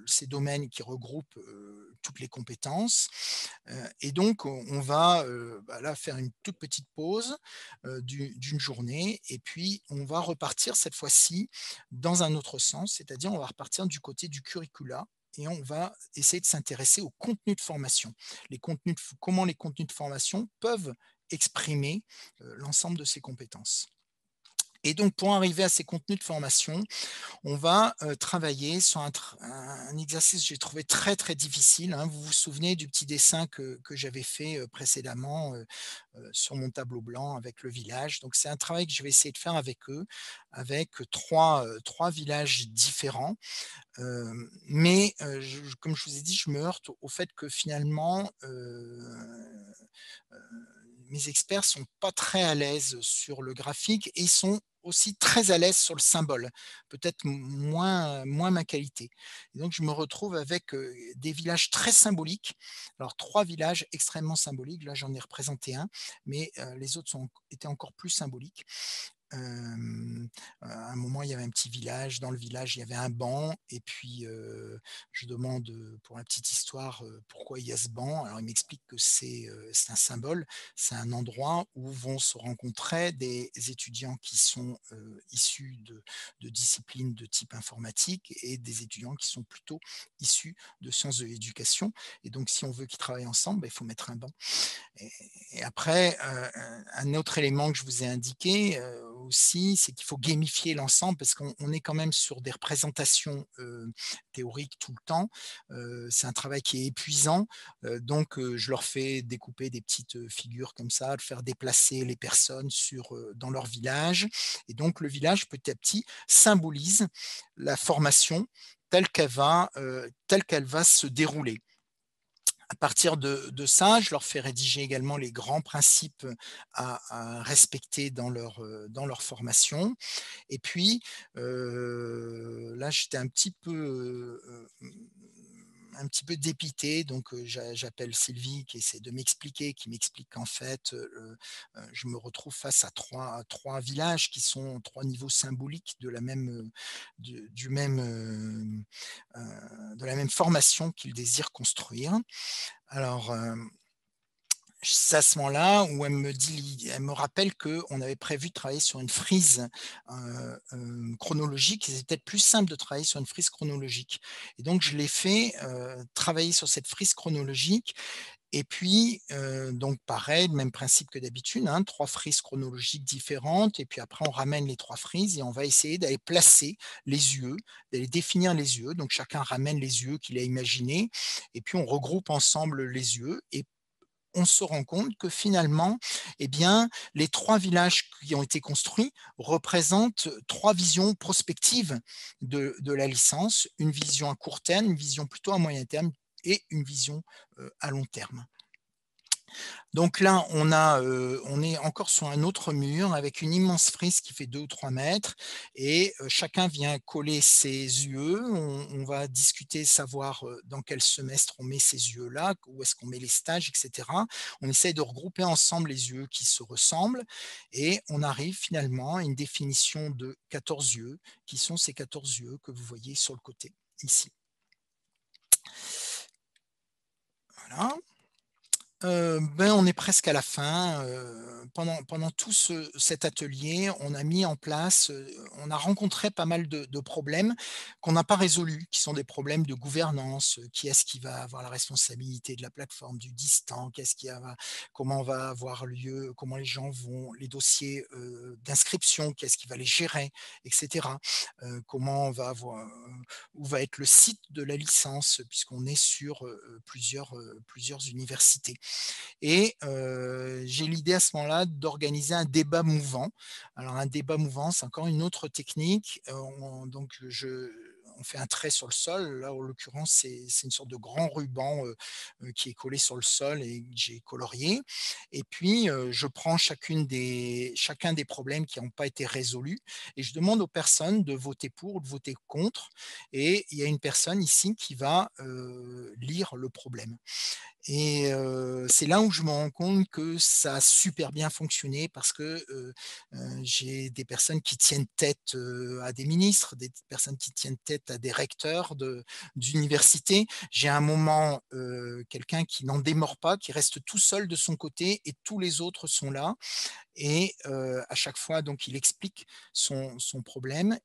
ces domaines, qui regroupe toutes les compétences. Et donc, on va là faire une toute petite pause d'une journée et puis on va repartir cette fois-ci dans un autre sens, c'est-à-dire on va repartir du côté du curricula et on va essayer de s'intéresser au contenu de formation. Comment les contenus de formation peuvent exprimer l'ensemble de ces compétences. Et donc, pour arriver à ces contenus de formation, on va travailler sur un exercice que j'ai trouvé très très difficile, hein. Vous vous souvenez du petit dessin que j'avais fait précédemment sur mon tableau blanc avec le village. Donc c'est un travail que je vais essayer de faire avec eux, avec trois villages différents. Mais comme je vous ai dit, je me heurte au fait que finalement, mes experts sont pas très à l'aise sur le graphique et ils sont aussi très à l'aise sur le symbole, peut-être moins ma qualité. Et donc je me retrouve avec des villages très symboliques. Alors 3 villages extrêmement symboliques, là j'en ai représenté un, mais les autres étaient encore plus symboliques. À un moment, il y avait un petit village. Dans le village, il y avait un banc. Et puis, je demande, pour la petite histoire, pourquoi il y a ce banc. Alors, il m'explique que c'est un symbole. C'est un endroit où vont se rencontrer des étudiants qui sont issus de disciplines de type informatique et des étudiants qui sont plutôt issus de sciences de l'éducation. Et donc, si on veut qu'ils travaillent ensemble, ben, il faut mettre un banc. Et après, un autre élément que je vous ai indiqué aussi, c'est qu'il faut gamifier l'ensemble parce qu'on est quand même sur des représentations théoriques tout le temps. C'est un travail qui est épuisant. Donc, je leur fais découper des petites figures comme ça, de faire déplacer les personnes dans leur village. Et donc, le village, petit à petit, symbolise la formation telle qu'elle va se dérouler. À partir de ça, je leur fais rédiger également les grands principes à respecter dans leur formation. Et puis, là, j'étais un petit peu dépité, donc j'appelle Sylvie qui essaie de m'expliquer, qui m'explique qu'en fait, je me retrouve face à trois villages qui sont 3 niveaux symboliques de la même, du même, de la même formation qu'ils désirent construire. Alors, c'est à ce moment-là où elle me rappelle qu'on avait prévu de travailler sur une frise chronologique. C'est peut-être plus simple de travailler sur une frise chronologique. Et donc, je l'ai fait travailler sur cette frise chronologique. Et puis, donc pareil, le même principe que d'habitude, hein, 3 frises chronologiques différentes. Et puis après, on ramène les 3 frises et on va essayer d'aller placer les yeux, d'aller définir les yeux. Donc, chacun ramène les yeux qu'il a imaginés. Et puis, on regroupe ensemble les yeux. Et on se rend compte que finalement, eh bien, les 3 villages qui ont été construits représentent 3 visions prospectives de la licence, une vision à court terme, une vision plutôt à moyen terme et une vision à long terme. Donc là, on est encore sur un autre mur avec une immense frise qui fait 2 ou 3 mètres et chacun vient coller ses yeux. On va discuter, savoir dans quel semestre on met ces yeux-là, où est-ce qu'on met les stages, etc. On essaye de regrouper ensemble les yeux qui se ressemblent et on arrive finalement à une définition de 14 yeux, qui sont ces 14 yeux que vous voyez sur le côté, ici. Voilà. On est presque à la fin. Pendant tout cet atelier, on a mis en place, on a rencontré pas mal de problèmes qu'on n'a pas résolus, qui sont des problèmes de gouvernance. Qui est-ce qui va avoir la responsabilité de la plateforme, du distant? Qu'est-ce qui va Comment va avoir lieu? Comment les gens vont les dossiers, d'inscription, qui est-ce qui va les gérer, et cetera? Comment on va avoir, où va être le site de la licence, puisqu'on est sur, plusieurs universités. Et j'ai l'idée à ce moment-là d'organiser un débat mouvant. Alors un débat mouvant, c'est encore une autre technique. On fait un trait sur le sol. Là, en l'occurrence, c'est une sorte de grand ruban, qui est collé sur le sol et que j'ai colorié. Et puis, je prends chacun des problèmes qui n'ont pas été résolus et je demande aux personnes de voter pour ou de voter contre. Et il y a une personne ici qui va, lire le problème. Et c'est là où je me rends compte que ça a super bien fonctionné parce que, j'ai des personnes qui tiennent tête, à des ministres, des personnes qui tiennent tête à des recteurs d'universités. J'ai à un moment, quelqu'un qui n'en démord pas, qui reste tout seul de son côté et tous les autres sont là et à chaque fois donc il explique son problème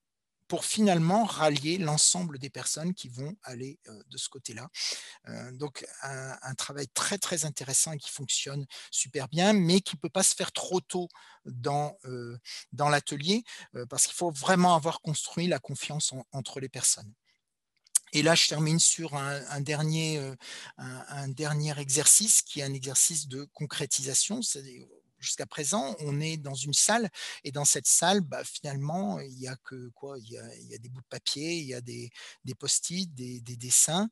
pour finalement rallier l'ensemble des personnes qui vont aller, de ce côté-là. Donc un travail très, très intéressant et qui fonctionne super bien, mais qui ne peut pas se faire trop tôt dans l'atelier, parce qu'il faut vraiment avoir construit la confiance entre les personnes. Et là, je termine sur un dernier exercice qui est un exercice de concrétisation. Jusqu'à présent, on est dans une salle et dans cette salle, finalement, il y a que quoi? Il y a des bouts de papier, il y a des post-it, des dessins,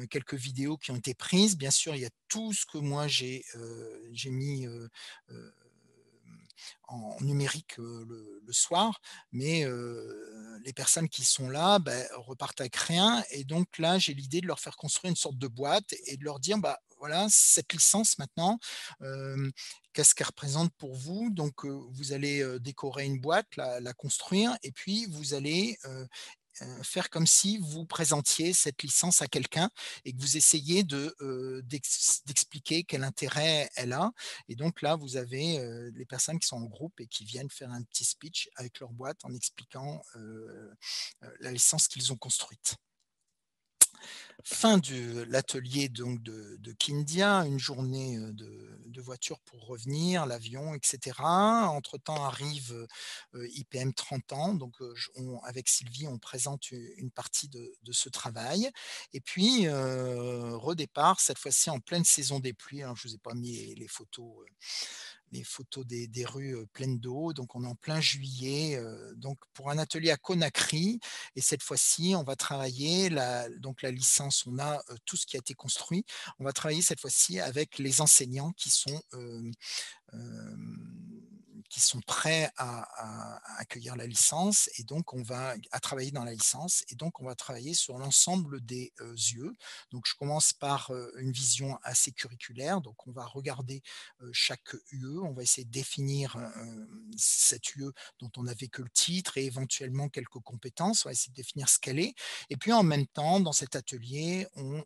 quelques vidéos qui ont été prises. Bien sûr, il y a tout ce que moi j'ai mis, heu, en numérique, le soir, mais les personnes qui sont là, repartent avec rien et donc là, j'ai l'idée de leur faire construire une sorte de boîte et de leur dire: voilà, cette licence maintenant, qu'est-ce qu'elle représente pour vous? Donc vous allez, décorer une boîte, la construire et puis vous allez, faire comme si vous présentiez cette licence à quelqu'un et que vous essayez d'expliquer quel intérêt elle a. Et donc là, vous avez, les personnes qui sont en groupe et qui viennent faire un petit speech avec leur boîte en expliquant, la licence qu'ils ont construite. Fin de l'atelier donc de Kindia, une journée, de voiture pour revenir, l'avion et cetera. Entre-temps arrive, IPM 30 ans, donc avec Sylvie, on présente une partie de ce travail et puis, redépart, cette fois-ci en pleine saison des pluies. Alors je ne vous ai pas mis les photos des rues, pleines d'eau. Donc on est en plein juillet, donc pour un atelier à Conakry et cette fois-ci, on va travailler la licence, on a, tout ce qui a été construit. On va travailler cette fois-ci avec les enseignants qui sont prêts à accueillir la licence et donc on va à travailler dans la licence et donc on va travailler sur l'ensemble des, UE. Donc je commence par, une vision assez curriculaire, donc on va regarder, chaque UE, on va essayer de définir, cette UE dont on n'avait que le titre et éventuellement quelques compétences, on va essayer de définir ce qu'elle est et puis en même temps dans cet atelier, on,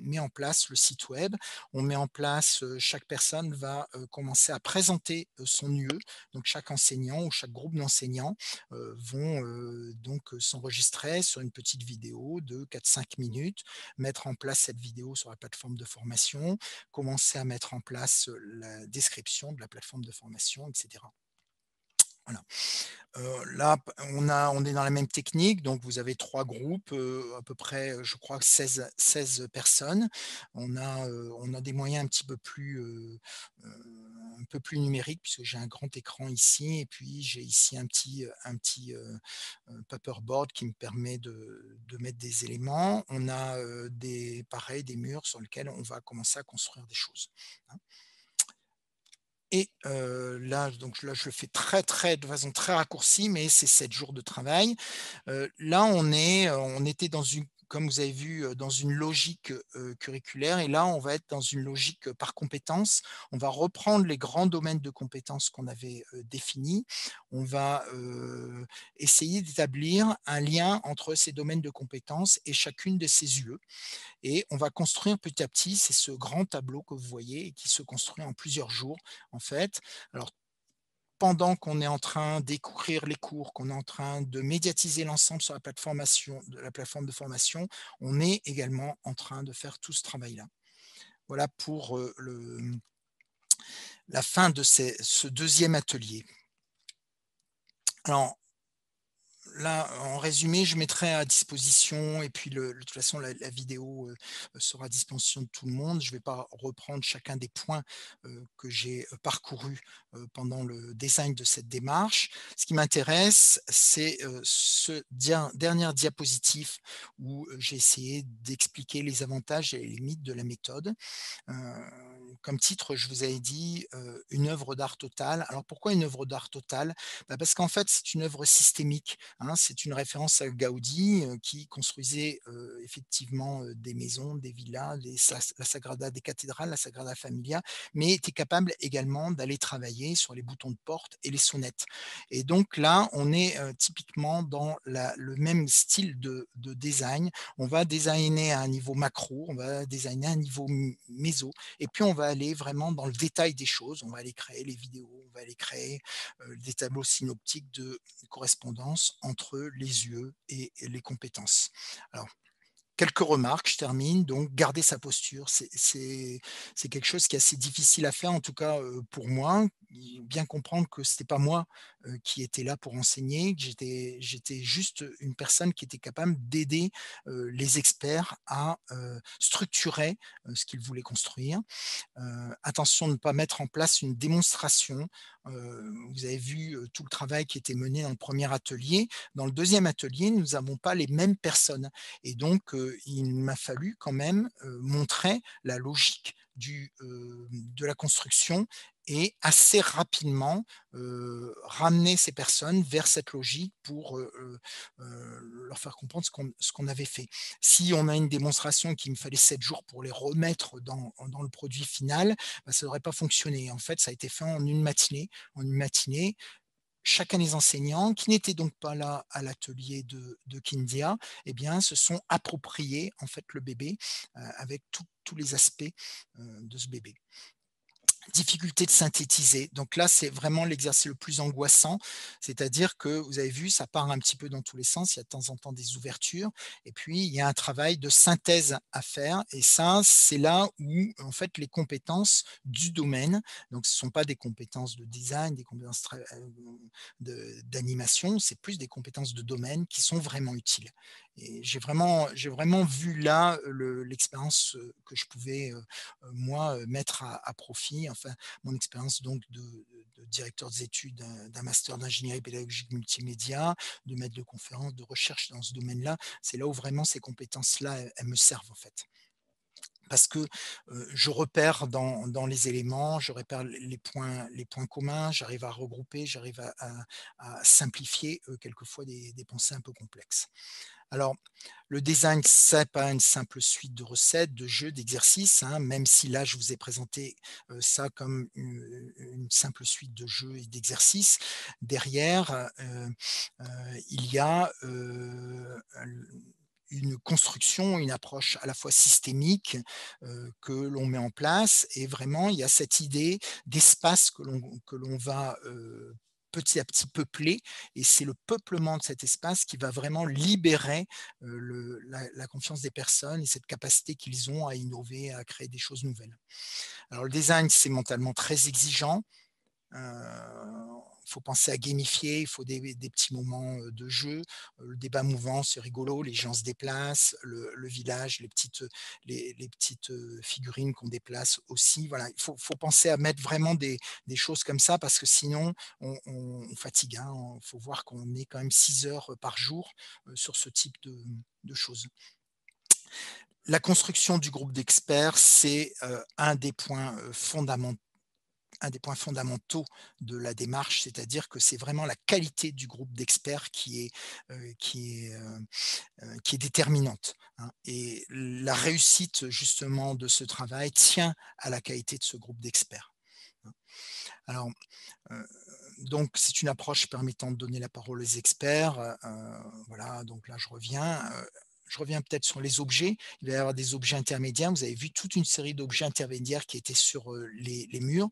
met en place le site web, on met en place, chaque personne va, commencer à présenter, son UE. Donc chaque enseignant ou chaque groupe d'enseignants, vont, donc, s'enregistrer sur une petite vidéo de 4-5 minutes, mettre en place cette vidéo sur la plateforme de formation, commencer à mettre en place, la description de la plateforme de formation et cetera. Voilà. Là, on est dans la même technique, donc vous avez 3 groupes, à peu près, je crois 16 personnes. On a des moyens un peu plus numériques puisque j'ai un grand écran ici et puis j'ai ici paperboard qui me permet de mettre des éléments. On a, des murs sur lesquels on va commencer à construire des choses, hein. Et là, je le fais de façon très raccourcie, mais c'est 7 jours de travail. Là, on était dans une comme vous avez vu, dans une logique, curriculaire et là, on va être dans une logique, par compétences. On va reprendre les grands domaines de compétences qu'on avait, définis. On va, essayer d'établir un lien entre ces domaines de compétences et chacune de ces UE et on va construire petit à petit, c'est ce grand tableau que vous voyez et qui se construit en plusieurs jours, en fait. Alors pendant qu'on est en train d'écrire les cours, qu'on est en train de médiatiser l'ensemble sur la plateforme de formation, on est également en train de faire tout ce travail-là. Voilà pour la fin de ce deuxième atelier. Alors, là, en résumé, je mettrai à disposition et puis de toute façon la vidéo, sera à disposition de tout le monde. Je ne vais pas reprendre chacun des points, que j'ai, parcourus, pendant le design de cette démarche. Ce qui m'intéresse, c'est, ce dernière diapositive où, j'ai essayé d'expliquer les avantages et les limites de la méthode. Heu, Comme titre, je vous avais dit, une œuvre d'art totale. Alors pourquoi une œuvre d'art totale? Bah, parce qu'en fait, c'est une œuvre systémique, hein. C'est une référence à Gaudi, qui construisait, effectivement, des maisons, des villas, la Sagrada des cathédrales, la Sagrada Familia, mais était capable également d'aller travailler sur les boutons de porte et les sonnettes. Et donc là, on est, typiquement dans le même style de design. On va designer à un niveau macro, on va designer à un niveau méso, et puis on va aller vraiment dans le détail des choses. On va aller créer les vidéos, on va aller créer des tableaux synoptiques de correspondance entre les UE et les compétences. Alors, quelques remarques, je termine. Donc, garder sa posture, c'est quelque chose qui est assez difficile à faire, en tout cas pour moi. Bien comprendre que ce n'était pas moi qui était là pour enseigner, que j'étais juste une personne qui était capable d'aider les experts à structurer ce qu'ils voulaient construire. Attention de ne pas mettre en place une démonstration. Vous avez vu, tout le travail qui était mené dans le premier atelier. Dans le deuxième atelier, nous n'avons pas les mêmes personnes et donc il m'a fallu quand même, montrer la logique de la construction et assez rapidement, ramener ces personnes vers cette logique pour, leur faire comprendre ce qu'on avait fait. Si on a une démonstration qu'il me fallait 7 jours pour les remettre dans le produit final, bah, ça n'aurait pas fonctionné. En fait, ça a été fait en une matinée. En une matinée, chacun des enseignants, qui n'étaient donc pas là à l'atelier de Kindia, eh bien, se sont appropriés en fait le bébé, avec tous les aspects, de ce bébé. Difficulté de synthétiser. Donc là, c'est vraiment l'exercice le plus angoissant, c'est-à-dire que vous avez vu, ça part un petit peu dans tous les sens, il y a de temps en temps des ouvertures et puis il y a un travail de synthèse à faire et ça, c'est là où en fait les compétences du domaine, donc ce ne sont pas des compétences de design, des compétences d'animation, c'est plus des compétences de domaine qui sont vraiment utiles. Et j'ai vraiment vu là l'expérience que je pouvais moi, mettre à profit, enfin, mon expérience donc de directeur des études d'un master d'ingénierie pédagogique multimédia, de maître de conférences, de recherche dans ce domaine-là, c'est là où vraiment ces compétences-là, elles me servent en fait. Parce que je repère dans les éléments, je repère les points communs, j'arrive à regrouper, j'arrive à simplifier quelquefois des pensées un peu complexes. Alors, le design, c'est pas une simple suite de recettes, de jeux, d'exercices, hein, même si là, je vous ai présenté ça comme une simple suite de jeux et d'exercices. Derrière, il y a une construction, une approche à la fois systémique que l'on met en place et vraiment il y a cette idée d'espace que l'on va petit à petit peupler et c'est le peuplement de cet espace qui va vraiment libérer la confiance des personnes et cette capacité qu'ils ont à innover, à créer des choses nouvelles. Alors le design, c'est mentalement très exigeant. Il faut penser à gamifier, il faut des petits moments de jeu. Le débat mouvant, c'est rigolo, les gens se déplacent, le village, les petites figurines qu'on déplace aussi. Voilà, il faut penser à mettre vraiment des choses comme ça parce que sinon on fatigue. Il faut voir qu'on est quand même 6 heures par jour sur ce type de choses. La construction du groupe d'experts, c'est un des points fondamentaux un des points fondamentaux de la démarche, c'est-à-dire que c'est vraiment la qualité du groupe d'experts qui est déterminante, hein. Et la réussite justement de ce travail tient à la qualité de ce groupe d'experts, hein. Alors, heu, donc c'est une approche permettant de donner la parole aux experts, voilà, donc là je reviens peut-être sur les objets. Il va y avoir des objets intermédiaires. Vous avez vu toute une série d'objets intermédiaires qui étaient sur, les murs.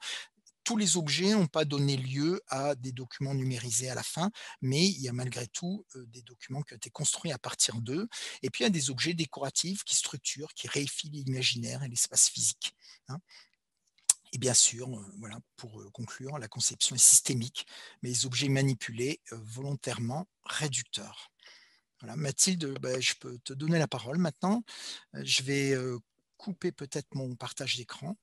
Tous les objets n'ont pas donné lieu à des documents numérisés à la fin, mais il y a malgré tout, des documents qui ont été construits à partir d'eux. Et puis il y a des objets décoratifs qui structurent, qui réifient l'imaginaire et l'espace physique, hein. Et bien sûr, voilà, pour, conclure, la conception est systémique, mais les objets manipulés, volontairement réducteurs. Voilà, Mathilde, bah, je peux te donner la parole maintenant. Je vais, couper peut-être mon partage d'écran.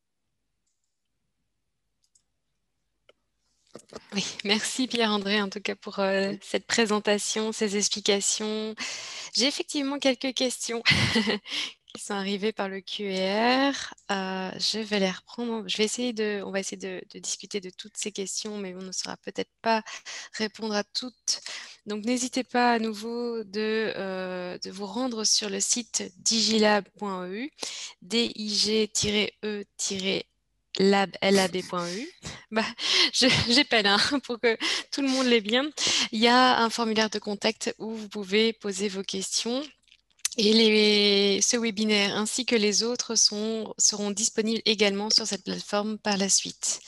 Oui, merci Pierre-André en tout cas pour Oui. cette présentation, ces explications. J'ai effectivement quelques questions qui sont arrivées par le QR. Je vais les reprendre. On va essayer de discuter de toutes ces questions, mais on ne saura peut-être pas répondre à toutes. Donc n'hésitez pas à nouveau de vous rendre sur le site digilab.eu, dig-e-lab.eu. Bah, j'ai peine hein, pour que tout le monde l'ait bien. Il y a un formulaire de contact où vous pouvez poser vos questions. Et ce webinaire ainsi que les autres seront disponibles également sur cette plateforme par la suite.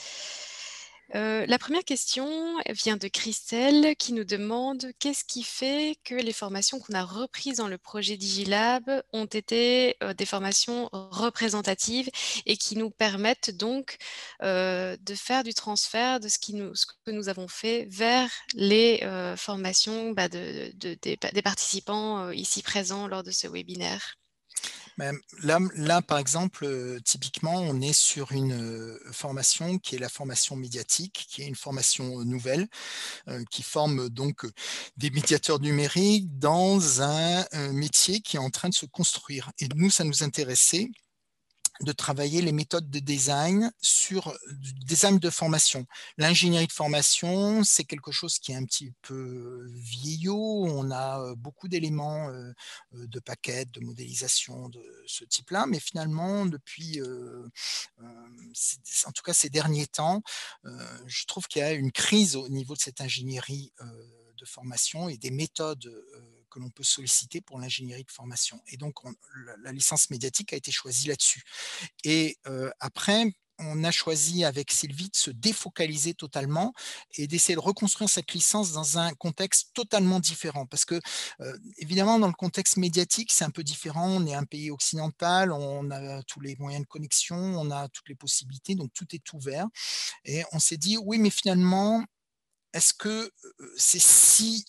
La première question vient de Christelle qui nous demande qu'est-ce qui fait que les formations qu'on a reprises dans le projet Digilab ont été des formations représentatives et qui nous permettent donc de faire du transfert de ce que nous avons fait vers les formations des participants ici présents lors de ce webinaire. Là, par exemple, typiquement, on est sur une, formation qui est la formation médiatique, qui est une formation, nouvelle, qui forme donc, des médiateurs numériques dans un, métier qui est en train de se construire. Et nous, ça nous intéressait de travailler les méthodes de design sur du design de formation. L'ingénierie de formation, c'est quelque chose qui est un petit peu vieillot. On a beaucoup d'éléments de paquets, de modélisation de ce type-là, mais finalement, depuis, en tout cas ces derniers temps, je trouve qu'il y a une crise au niveau de cette ingénierie de formation et des méthodes que l'on peut solliciter pour l'ingénierie de formation. Et donc, la licence médiatique a été choisie là-dessus. Et après, on a choisi avec Sylvie de se défocaliser totalement et d'essayer de reconstruire cette licence dans un contexte totalement différent. Parce que, évidemment, dans le contexte médiatique, c'est un peu différent. On est un pays occidental, on a tous les moyens de connexion, on a toutes les possibilités, donc tout est ouvert. Et on s'est dit: «Oui, mais finalement, est-ce que, c'est si,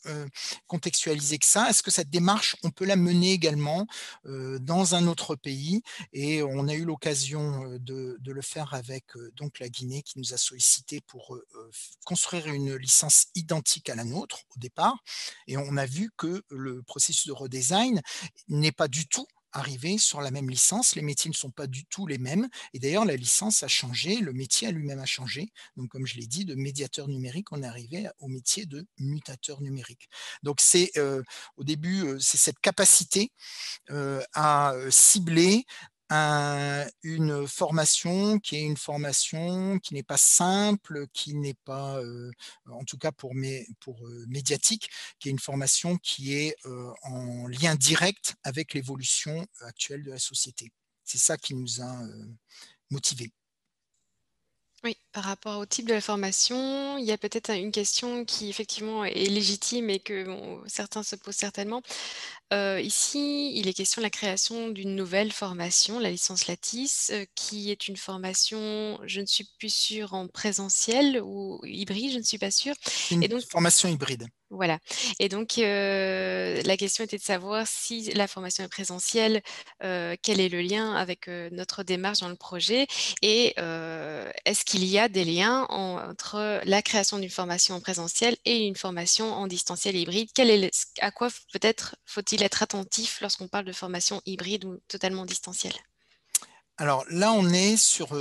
contextualisé que ça? Est-ce que cette démarche, on peut la mener également, dans un autre pays?» Et on a eu l'occasion, de le faire avec, donc la Guinée qui nous a sollicité pour, f construire une licence identique à la nôtre au départ, et on a vu que le processus de redesign n'est pas du tout arrivé sur la même licence. Les métiers ne sont pas du tout les mêmes, et d'ailleurs la licence a changé, le métier a lui-même a changé. Donc, comme je l'ai dit, de médiateur numérique, on est arrivé au métier de mutateur numérique. Donc, c'est au début, c'est cette capacité à cibler une formation qui est une formation qui n'est pas simple, qui n'est pas, en tout cas pour médiatique, qui est une formation qui est en lien direct avec l'évolution actuelle de la société. C'est ça qui nous a motivés. Oui, par rapport au type de la formation, il y a peut-être une question qui effectivement est légitime et que certains se posent certainement. Ici, il est question de la création d'une nouvelle formation, la licence Lattice, qui est une formation, je ne suis plus sûre, en présentiel ou hybride, je ne suis pas sûre. C'est une Et donc, formation hybride. voilà. Et donc, la question était de savoir si la formation est présentielle, quel est le lien avec, notre démarche dans le projet et est-ce qu'il y a des liens entre la création d'une formation en présentiel et une formation en distanciel hybride? Quel est à quoi peut-être faut-il être attentif lorsqu'on parle de formation hybride ou totalement distancielle? Alors là, on est sur,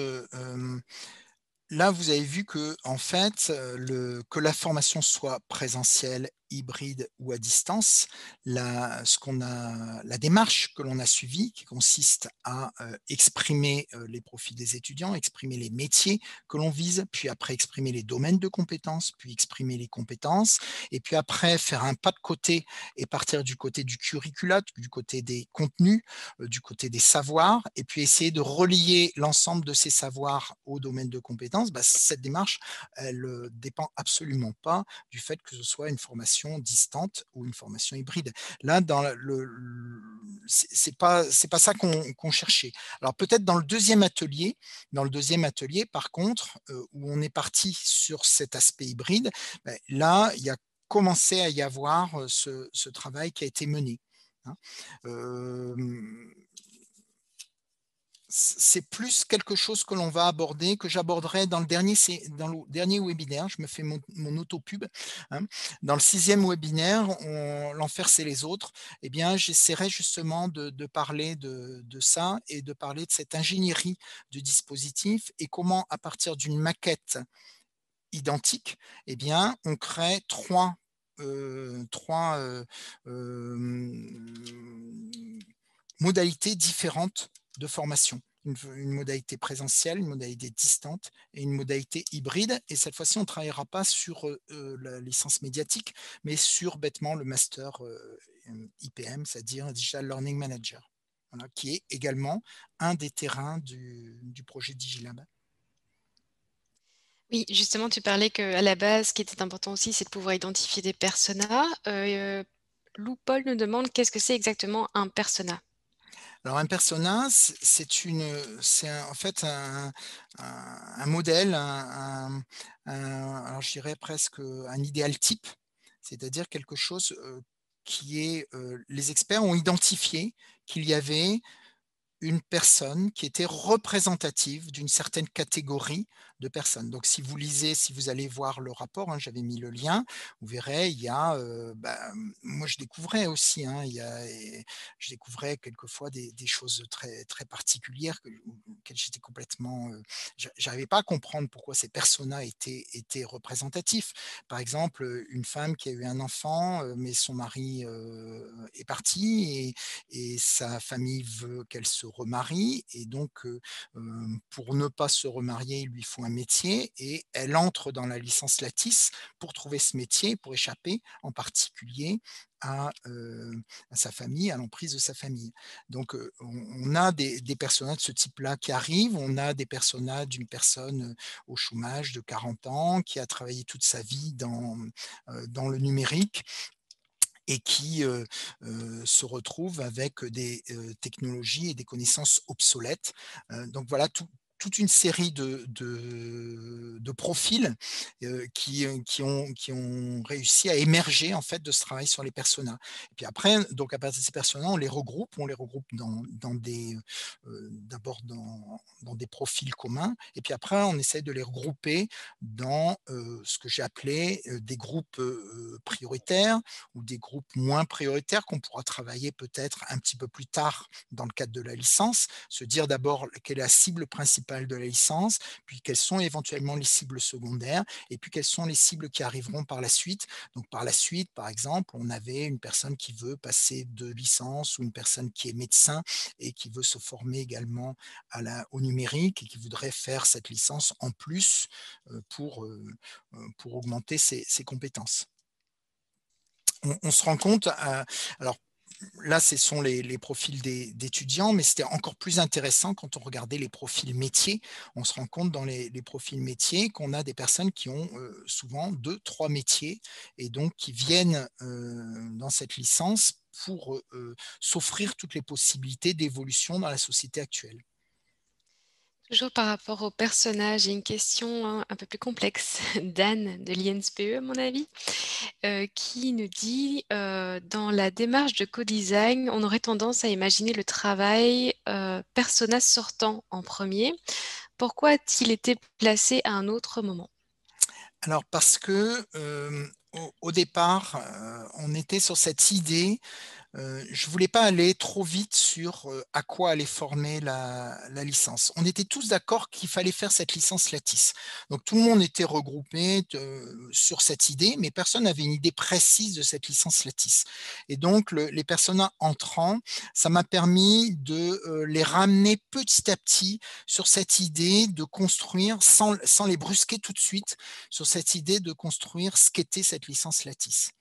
là, vous avez vu que, en fait, que la formation soit présentielle, hybride ou à distance, la démarche que l'on a suivie, qui consiste à, exprimer, les profils des étudiants, exprimer les métiers que l'on vise, puis après exprimer les domaines de compétences, puis exprimer les compétences et puis après faire un pas de côté et partir du côté du curricula, du côté des contenus, du côté des savoirs et puis essayer de relier l'ensemble de ces savoirs au domaine de compétences, bah, cette démarche, elle dépend absolument pas du fait que ce soit une formation distante ou une formation hybride. Là, dans c'est pas ça qu'on cherchait. Alors peut-être dans le deuxième atelier, par contre, où on est parti sur cet aspect hybride, beh, là, il y a commencé à y avoir ce travail qui a été mené, hein. Hem, c'est plus quelque chose que l'on va aborder, que j'aborderai dans le dernier webinaire. Je me fais mon auto-pub, hein. Dans le sixième webinaire, l'enfer c'est les autres. Eh bien, j'essaierai justement de parler de ça et de parler de cette ingénierie du dispositif et comment, à partir d'une maquette identique, eh bien, on crée trois modalités différentes de formation. Une modalité présentielle, une modalité distante et une modalité hybride. Et cette fois-ci, on ne travaillera pas sur la licence médiatique, mais sur bêtement le master IPM, c'est-à-dire Digital Learning Manager, voilà, qui est également un des terrains du projet Digilab. Oui, justement, tu parlais qu'à la base, ce qui était important aussi, c'est de pouvoir identifier des personas. Lou Paul nous demande qu'est-ce que c'est exactement un persona? Alors un persona, en fait un modèle, alors je dirais presque un idéal type, c'est-à-dire quelque chose les experts ont identifié qu'il y avait une personne qui était représentative d'une certaine catégorie de personnes. Donc si vous lisez, si vous allez voir le rapport, hein, j'avais mis le lien, vous verrez, il y a, moi je découvrais aussi, hein, je découvrais quelquefois des choses très, très particulières auxquelles j'étais complètement, j'arrivais pas à comprendre pourquoi ces personas étaient représentatifs. Par exemple, une femme qui a eu un enfant, mais son mari est parti et sa famille veut qu'elle se remarie et donc pour ne pas se remarier, il lui faut un métier et elle entre dans la licence Lattice pour trouver ce métier, pour échapper en particulier à sa famille, à l'emprise de sa famille. Donc on a des personnages de ce type-là qui arrivent, on a des personnages d'une personne au chômage de 40 ans qui a travaillé toute sa vie dans le numérique et qui se retrouvent avec des technologies et des connaissances obsolètes. Donc voilà toute une série de profils qui ont réussi à émerger en fait de ce travail sur les personas. Et puis après, donc à partir de ces personas, on les regroupe d'abord dans des profils communs, et puis après on essaie de les regrouper dans ce que j'ai appelé des groupes prioritaires ou des groupes moins prioritaires qu'on pourra travailler peut-être un petit peu plus tard dans le cadre de la licence, se dire d'abord quelle est la cible principale de la licence, puis quelles sont éventuellement les cibles secondaires, et puis quelles sont les cibles qui arriveront par la suite. Donc par la suite, par exemple, on avait une personne qui veut passer de licence ou une personne qui est médecin et qui veut se former également au numérique et qui voudrait faire cette licence en plus pour augmenter ses compétences. On se rend compte, alors là, ce sont les profils d'étudiants, mais c'était encore plus intéressant quand on regardait les profils métiers. On se rend compte dans les profils métiers qu'on a des personnes qui ont souvent deux, trois métiers et donc qui viennent dans cette licence pour s'offrir toutes les possibilités d'évolution dans la société actuelle. Toujours par rapport au personnage, j'ai une question un peu plus complexe d'Anne de l'INSPE, à mon avis, qui nous dit dans la démarche de co-design, on aurait tendance à imaginer le travail persona sortant en premier. Pourquoi a-t-il été placé à un autre moment? Alors parce que au départ, on était sur cette idée je ne voulais pas aller trop vite sur à quoi allait former la licence. On était tous d'accord qu'il fallait faire cette licence Lattice. Donc tout le monde était regroupé sur cette idée, mais personne n'avait une idée précise de cette licence Lattice. Et donc les personas entrants, ça m'a permis de les ramener petit à petit sur cette idée de construire, sans les brusquer tout de suite, sur cette idée de construire ce qu'était cette licence Lattice.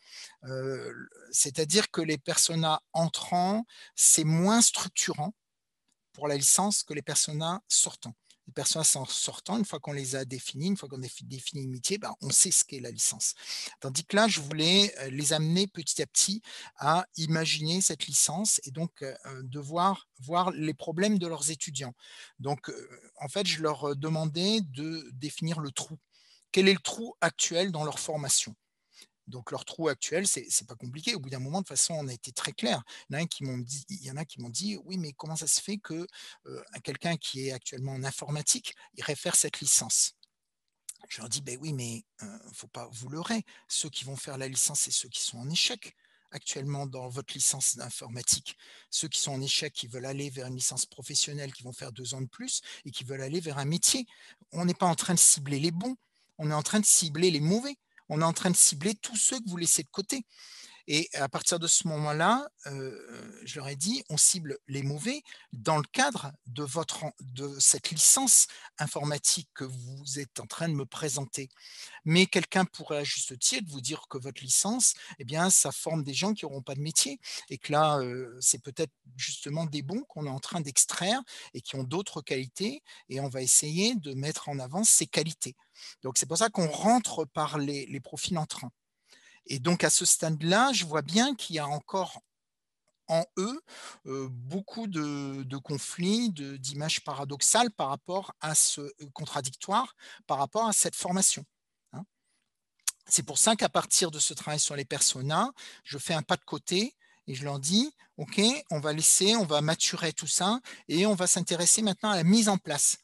C'est-à-dire que les personas entrants, c'est moins structurant pour la licence que les personas sortants. Les personas sortants, une fois qu'on les a définis, une fois qu'on a défini le métier, ben, on sait ce qu'est la licence. Tandis que là, je voulais les amener petit à petit à imaginer cette licence et donc devoir voir les problèmes de leurs étudiants. Donc, en fait, je leur demandais de définir le trou. Quel est le trou actuel dans leur formation? Donc leur trou actuel, c'est pas compliqué. Au bout d'un moment, de toute façon, on a été très clair. Il y en a qui m'ont dit: «Oui, mais comment ça se fait que, quelqu'un qui est actuellement en informatique irait faire cette licence?» Je leur dis: «Beh oui, mais, faut pas vous leurrer. Ceux qui vont faire la licence, c'est ceux qui sont en échec actuellement dans votre licence d'informatique. Ceux qui sont en échec, qui veulent aller vers une licence professionnelle, qui vont faire 2 ans de plus et qui veulent aller vers un métier. On n'est pas en train de cibler les bons, on est en train de cibler les mauvais. On est en train de cibler tous ceux que vous laissez de côté». Et à partir de ce moment-là, je leur ai dit: «On cible les mauvais dans le cadre de cette licence informatique que vous êtes en train de me présenter. Mais quelqu'un pourrait à juste titre vous dire que votre licence, eh bien, ça forme des gens qui n'auront pas de métier et que là, c'est peut-être justement des bons qu'on est en train d'extraire et qui ont d'autres qualités et on va essayer de mettre en avant ces qualités». Donc c'est pour ça qu'on rentre par les profils entrants. Et donc à ce stade-là, je vois bien qu'il y a encore en eux, beaucoup de conflits, d'images paradoxales par rapport à ce contradictoire par rapport à cette formation, hein. C'est pour ça qu'à partir de ce travail sur les personas, je fais un pas de côté et je leur dis: «OK, on va maturer tout ça et on va s'intéresser maintenant à la mise en place».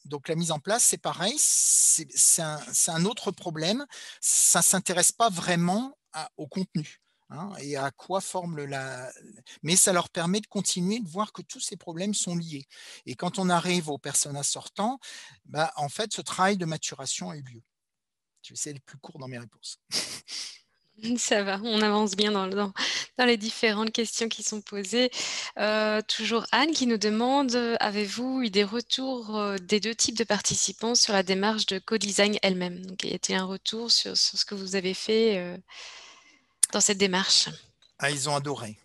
Donc la mise en place, c'est pareil, c'est un autre problème. Ça ne s'intéresse pas vraiment au contenu, hein, et à quoi forme mais ça leur permet de continuer de voir que tous ces problèmes sont liés. Et quand on arrive aux personas sortants, bah, en fait, ce travail de maturation a eu lieu. Je vais essayer d'être plus court dans mes réponses. Ça va, on avance bien dans les différentes questions qui sont posées. Toujours Anne qui nous demande, avez-vous eu des retours, des 2 types de participants sur la démarche de co-design elle-même? Donc, y a-t-il un retour sur ce que vous avez fait, dans cette démarche? Ah, ils ont adoré.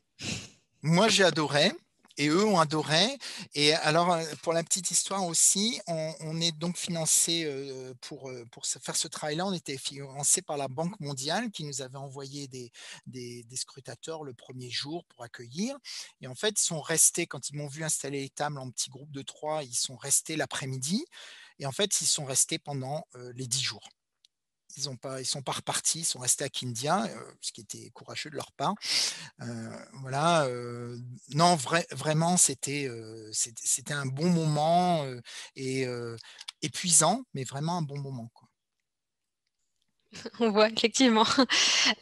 Moi, j'ai adoré et eux ont adoré. Et alors, pour la petite histoire aussi, on est donc financé, pour faire ce travail-là, on était financé par la Banque mondiale qui nous avait envoyé des scrutateurs le premier jour pour accueillir. Et en fait, ils sont restés quand ils m'ont vu installer les tables en petits groupes de 3, ils sont restés l'après-midi et en fait, ils sont restés pendant, les 10 jours. Ils sont pas repartis, ils sont restés à Kindia, ce qui était courageux de leur part. Voilà, non, vraiment, c'était un bon moment, et épuisant, mais vraiment un bon moment, quoi. On voit effectivement.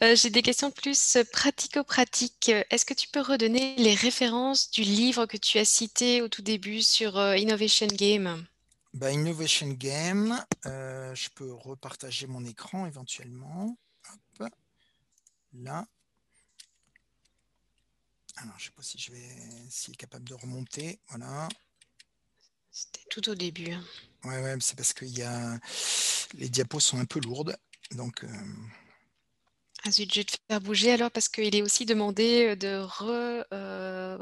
J'ai des questions plus, pratico-pratiques. Est-ce que tu peux redonner les références du livre que tu as cité au tout début sur, Innovation Game? Bah, Innovation Game, je peux repartager mon écran éventuellement. Hop, là. Alors, je sais pas si je vais s'il est capable de remonter. Voilà. C'était tout au début, hein. Ouais, ouais, c'est parce que les diapos sont un peu lourdes, donc Ah zut, je vais te faire bouger alors parce qu'il est aussi demandé, de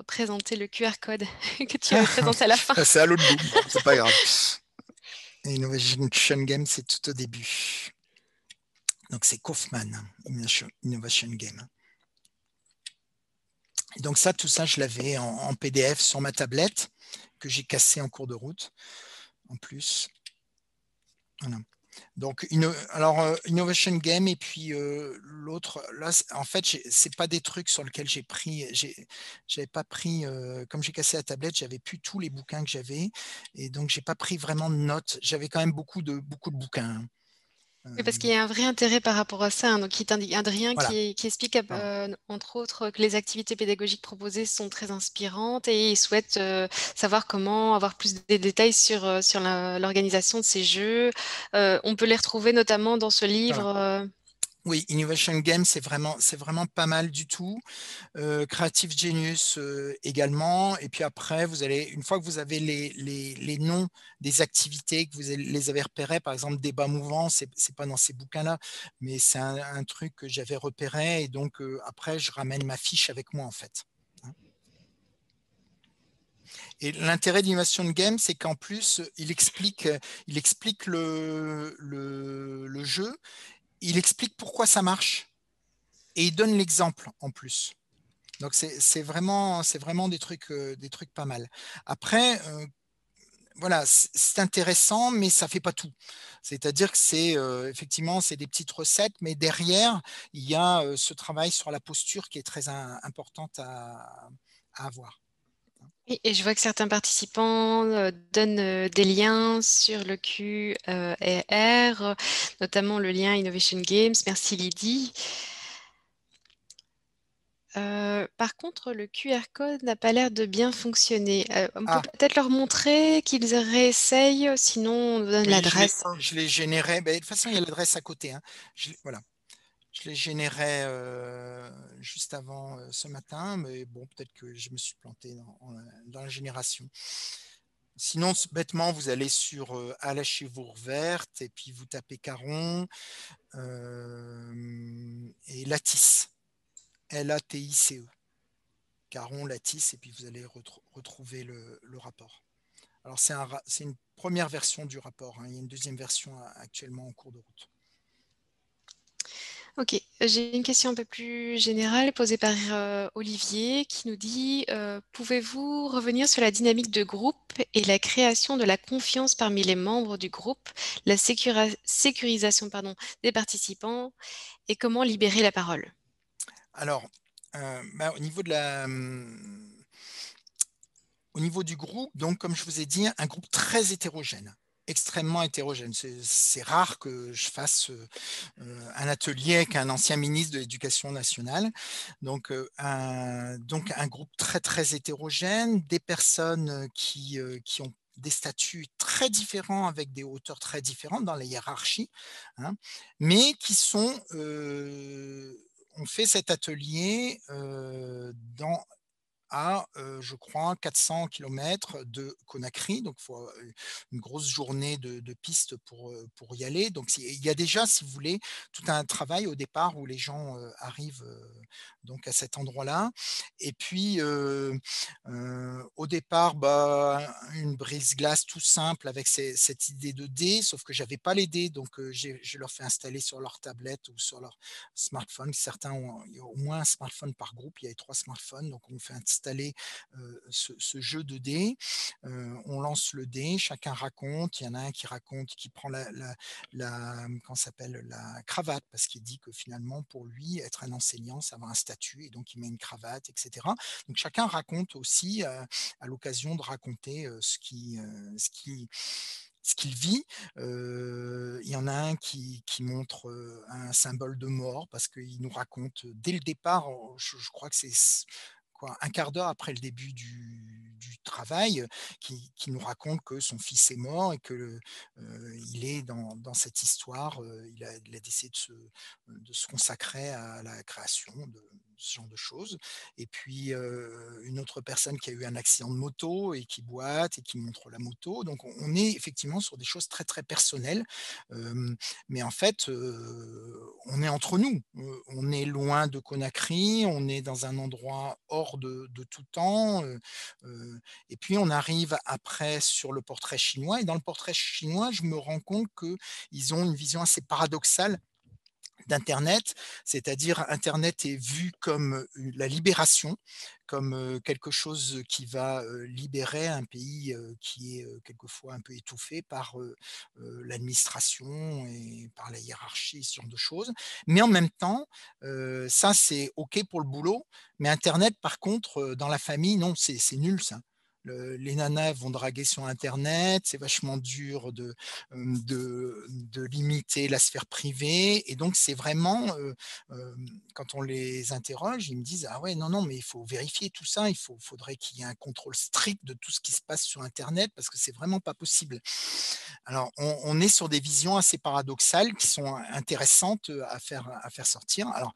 présenter le QR code que tu avais présenté à la fin. c'est à l'autre bout. Bon, c'est pas grave. Innovation Game, c'est tout au début. Donc c'est Kaufman, Innovation Game. Et donc ça, tout ça, je l'avais en PDF sur ma tablette que j'ai cassé en cours de route, en plus. Voilà. Donc, Innovation Game et puis l'autre, là, en fait, c'est pas des trucs sur lesquels j'avais pas pris, comme j'ai cassé la tablette, j'avais plus tous les bouquins que j'avais et donc j'ai pas pris vraiment de notes. J'avais quand même beaucoup de bouquins, hein. Oui, parce qu'il y a un vrai intérêt par rapport à ça, hein. Donc, Adrien Voilà, qui explique, pardon. entre autres, que les activités pédagogiques proposées sont très inspirantes et il souhaite savoir comment avoir plus de détails sur l'organisation de ces jeux. On peut les retrouver notamment dans ce Voilà. livre. Oui, Innovation Game, c'est vraiment pas mal du tout. Creative Genius également. Et puis après, vous allez, une fois que vous avez les noms des activités, que vous les avez repérés, par exemple, débat mouvant, c'est pas dans ces bouquins-là, mais c'est un truc que j'avais repéré. Et donc, après, je ramène ma fiche avec moi, en fait. Et l'intérêt d'Innovation Game, c'est qu'en plus, il explique le jeu, il explique pourquoi ça marche et il donne l'exemple en plus. Donc c'est vraiment des trucs pas mal. Après, voilà, c'est intéressant, mais ça fait pas tout. C'est-à-dire que c'est effectivement c'est des petites recettes, mais derrière il y a ce travail sur la posture qui est très importante à avoir. Et je vois que certains participants donnent des liens sur le QR, notamment le lien Innovation Games. Merci Lydie. Par contre, le QR code n'a pas l'air de bien fonctionner. On peut Ah, peut-être leur montrer qu'ils réessayent, sinon on donne oui, l'adresse, hein. je l'ai généré. Ben, de toute façon, il y a l'adresse à côté, hein. Voilà. Je l'ai généré juste avant ce matin, mais bon, peut-être que je me suis planté dans la génération. Sinon, bêtement, vous allez sur Alachez-vous verte et puis vous tapez Caron et Lattice, Latice, Caron, Lattice, et puis vous allez retrouver le rapport. Alors, c'est une première version du rapport, hein. Il y a une deuxième version actuellement en cours de route. Ok, j'ai une question un peu plus générale posée par Olivier qui nous dit pouvez-vous revenir sur la dynamique de groupe et la création de la confiance parmi les membres du groupe, la sécurisation des participants et comment libérer la parole? Alors, bah, au niveau du groupe, donc comme je vous ai dit, un groupe très hétérogène, extrêmement hétérogène. C'est rare que je fasse un atelier avec un ancien ministre de l'Éducation nationale. Donc un groupe très très hétérogène, des personnes qui ont des statuts très différents avec des hauteurs très différentes dans la hiérarchie, hein, mais on fait cet atelier à, je crois, 400 kilomètres de Conakry. Donc, il faut une grosse journée de piste pour y aller. Donc, il y a déjà, si vous voulez, tout un travail au départ où les gens arrivent donc à cet endroit-là. Et puis, au départ, bah, une brise-glace tout simple avec cette idée de dés, sauf que j'avais pas les dés, donc je leur fais installer sur leur tablette ou sur leur smartphone. Certains ont, il y a au moins un smartphone par groupe, il y a 3 smartphones, donc on fait installer ce jeu de dés. On lance le dé, chacun raconte, il y en a un qui raconte, qui prend comment s'appelle, la cravate, parce qu'il dit que finalement, pour lui, être un enseignant, c'est avoir un statut, et donc il met une cravate, etc. Donc chacun raconte aussi, à l'occasion de raconter ce qu'il vit. Il y en a un qui montre un symbole de mort parce qu'il nous raconte dès le départ, je crois que c'est quoi, un quart d'heure après le début du travail, qui nous raconte que son fils est mort et que il est dans cette histoire, il a décidé de se consacrer à la création de ce genre de choses. Et puis une autre personne qui a eu un accident de moto et qui boite et qui montre la moto. Donc on est effectivement sur des choses très très personnelles, mais en fait on est entre nous. On est loin de Conakry, on est dans un endroit hors de tout temps. Et puis on arrive après sur le portrait chinois. Et dans le portrait chinois, je me rends compte qu'ils ont une vision assez paradoxale d'Internet, c'est-à-dire Internet est vu comme la libération, comme quelque chose qui va libérer un pays qui est quelquefois un peu étouffé par l'administration et par la hiérarchie, ce genre de choses. Mais en même temps, ça c'est OK pour le boulot, mais Internet par contre, dans la famille, non, c'est nul ça. les nanas vont draguer sur Internet, c'est vachement dur de limiter la sphère privée. Et donc, c'est vraiment, quand on les interroge, ils me disent: «Ah ouais, non, non, mais il faut vérifier tout ça, faudrait qu'il y ait un contrôle strict de tout ce qui se passe sur Internet parce que c'est vraiment pas possible». Alors, on est sur des visions assez paradoxales qui sont intéressantes à faire sortir. Alors,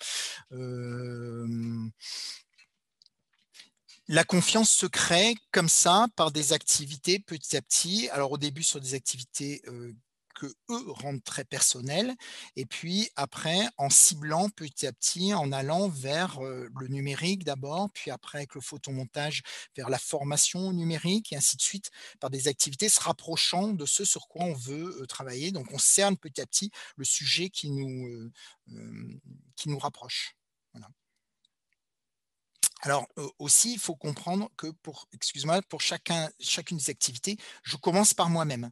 hem la confiance se crée comme ça par des activités petit à petit. Alors au début sur des activités, que eux rendent très personnelles et puis après en ciblant petit à petit, en allant vers, le numérique d'abord, puis après avec le photomontage vers la formation au numérique et ainsi de suite, par des activités se rapprochant de ce sur quoi on veut, travailler. Donc on cerne petit à petit le sujet qui nous rapproche. Voilà. Alors, aussi, il faut comprendre que excuse-moi, pour chacune des activités, je commence par moi-même.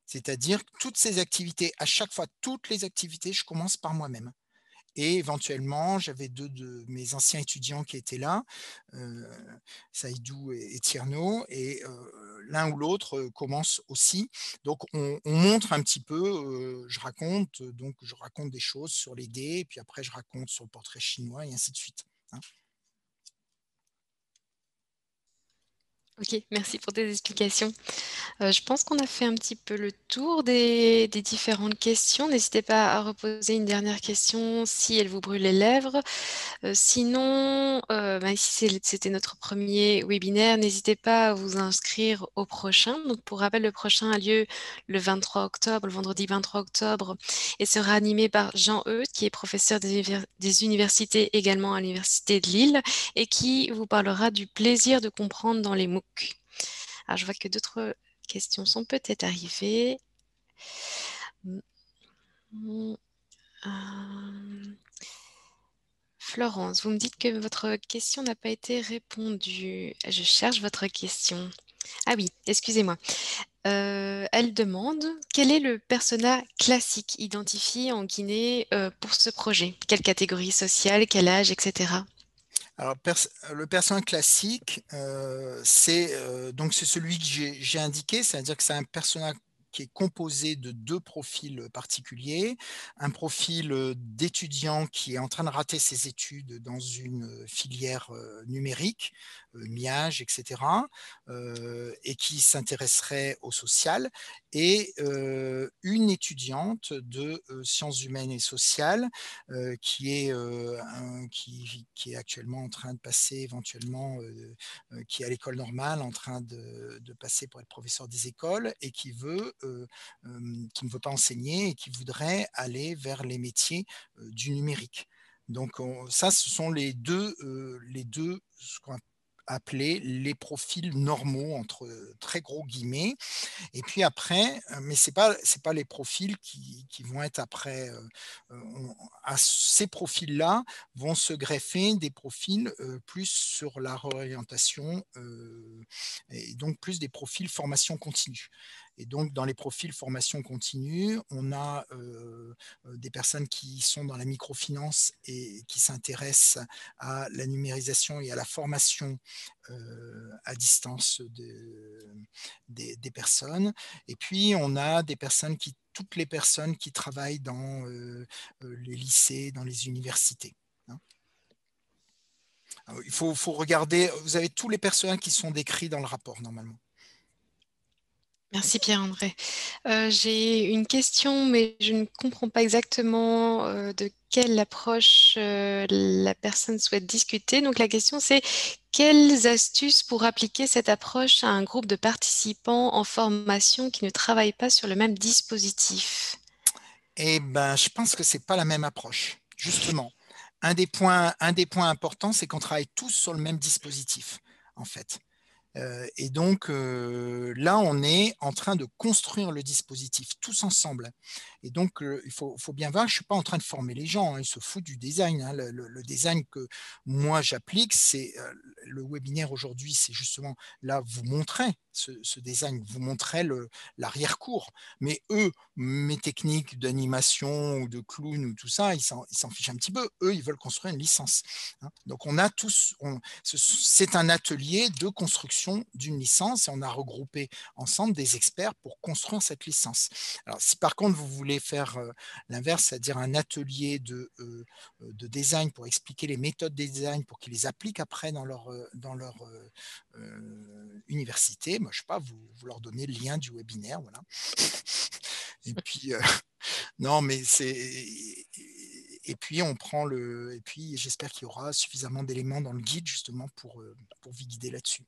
C'est-à-dire que toutes ces activités, à chaque fois, toutes les activités, je commence par moi-même et éventuellement, j'avais 2 de mes anciens étudiants qui étaient là, heu, Saïdou et Tierno et l'un ou l'autre, commence aussi. Donc on montre un petit peu, je raconte des choses sur les dés et puis après je raconte sur le portrait chinois et ainsi de suite, hein. OK, merci pour tes explications. Je pense qu'on a fait un petit peu le tour des différentes questions. N'hésitez pas à reposer une dernière question si elle vous brûle les lèvres. Sinon, ici c'était notre premier webinaire, n'hésitez pas à vous inscrire au prochain. Donc pour rappel, le prochain a lieu le 23 octobre, le vendredi 23 octobre et sera animé par Jean Eudes, qui est professeur des universités également à l'université de Lille et qui vous parlera du plaisir de comprendre dans les MOOC. Alors je vois que d'autres questions sont peut-être arrivées. Mmh, mmh, Florence, vous me dites que votre question n'a pas été répondue. Je cherche votre question. Ah oui, excusez-moi. Elle demande: «Quel est le persona classique identifié en Guinée, pour ce projet? Quelle catégorie sociale, quel âge, et cetera?» Alors le personnage classique, c'est celui que j'ai indiqué, c'est-à-dire que c'est un personnage qui est composé de 2 profils particuliers. Un profil, d'étudiant qui est en train de rater ses études dans une, filière, numérique, Miage et cetera, et qui s'intéresserait au social et une étudiante de, sciences humaines et sociales qui est actuellement en train de passer éventuellement, qui est à l'école normale, en train de passer pour être professeur des écoles et qui ne veut pas enseigner et qui voudrait aller vers les métiers, du numérique. Donc ça, ce sont les deux ce qu'on appelait les profils normaux entre très gros guillemets et puis après, mais c'est pas les profils qui vont être après, à ces profils-là vont se greffer des profils, plus sur la réorientation, et donc plus des profils formation continue. Et donc dans les profils formation continue, on a, des personnes qui sont dans la microfinance et qui s'intéressent à la numérisation et à la formation, à distance des personnes. Et puis, on a toutes les personnes qui travaillent dans les lycées, dans les universités, hein. Alors, faut regarder, vous avez tous les personnages qui sont décrits dans le rapport normalement. Merci Pierre-André. J'ai une question, mais je ne comprends pas exactement, de quelle approche, la personne souhaite discuter. Donc la question c'est: quelles astuces pour appliquer cette approche à un groupe de participants en formation qui ne travaillent pas sur le même dispositif? Eh ben, je pense que c'est pas la même approche. Justement, un des points importants, c'est qu'on travaille tous sur le même dispositif, en fait. Et donc, là, on est en train de construire le dispositif tous ensemble. Et donc, il faut bien voir, je suis pas en train de former les gens, hein, ils se foutent du design, hein. Le design que moi j'applique, le webinaire aujourd'hui, c'est justement là, vous montrer ce design, vous montrait l'arrière-cour. Mais eux, mes techniques d'animation ou de clown ou tout ça, ils s'en fichent un petit peu. Eux, ils veulent construire une licence. Hein. Donc, on a tous, c'est un atelier de construction d'une licence et on a regroupé ensemble des experts pour construire cette licence. Alors, si par contre, vous voulez faire l'inverse, c'est-à-dire un atelier de design pour expliquer les méthodes de design pour qu'ils les appliquent après dans leur université, moi, je sais pas, vous leur donnez le lien du webinaire, voilà. Et puis, non, mais et puis on prend et puis j'espère qu'il y aura suffisamment d'éléments dans le guide justement pour vous guider là-dessus.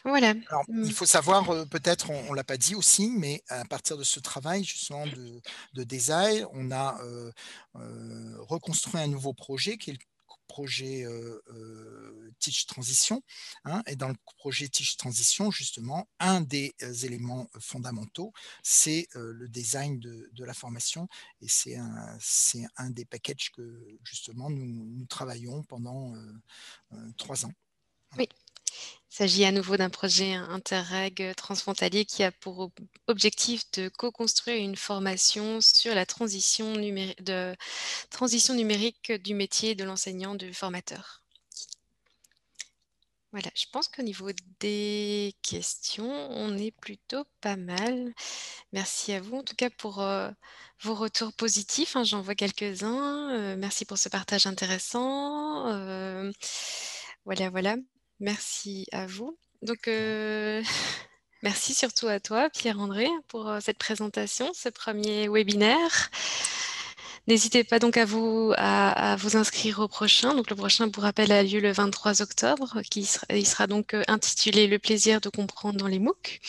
Voilà. Alors, il faut savoir, peut-être, on ne l'a pas dit aussi, mais à partir de ce travail justement de design, on a reconstruit un nouveau projet qui est le projet Teach Transition. Hein, et dans le projet Teach Transition, justement, un des éléments fondamentaux, c'est le design de la formation. Et c'est un des packages que justement nous travaillons pendant 3 ans. Oui. Il s'agit à nouveau d'un projet Interreg transfrontalier qui a pour objectif de co-construire une formation sur la transition numérique du métier de l'enseignant, du formateur. Voilà, je pense qu'au niveau des questions, on est plutôt pas mal. Merci à vous, en tout cas, pour vos retours positifs. Hein, j'en vois quelques-uns. Merci pour ce partage intéressant. Voilà. Merci à vous. Donc, merci surtout à toi, Pierre-André, pour cette présentation, ce premier webinaire. N'hésitez pas donc à vous inscrire au prochain. Donc, le prochain, pour rappel, a lieu le 23 octobre. Il sera donc intitulé « Le plaisir de comprendre dans les MOOC ».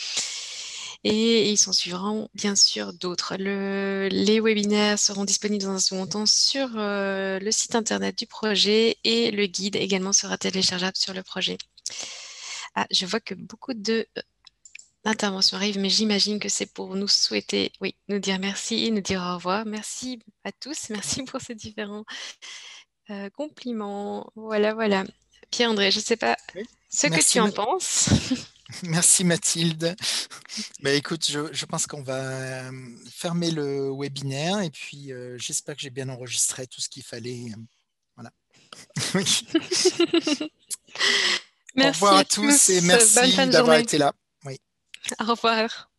Et ils s'en suivront bien sûr d'autres. Les webinaires seront disponibles dans un second temps sur le site internet du projet et le guide également sera téléchargeable sur le projet. Ah, je vois que beaucoup d'interventions arrivent, mais j'imagine que c'est pour nous souhaiter, oui, nous dire merci, nous dire au revoir. Merci à tous, merci pour ces différents compliments. Voilà. Pierre-André, je ne sais pas ce que tu en penses. Merci Mathilde. Bah, écoute, je pense qu'on va fermer le webinaire et puis j'espère que j'ai bien enregistré tout ce qu'il fallait. Voilà. Oui. Merci au revoir à à tous et tous. Bonne fin merci de d'avoir journée. été là. Oui. Au revoir.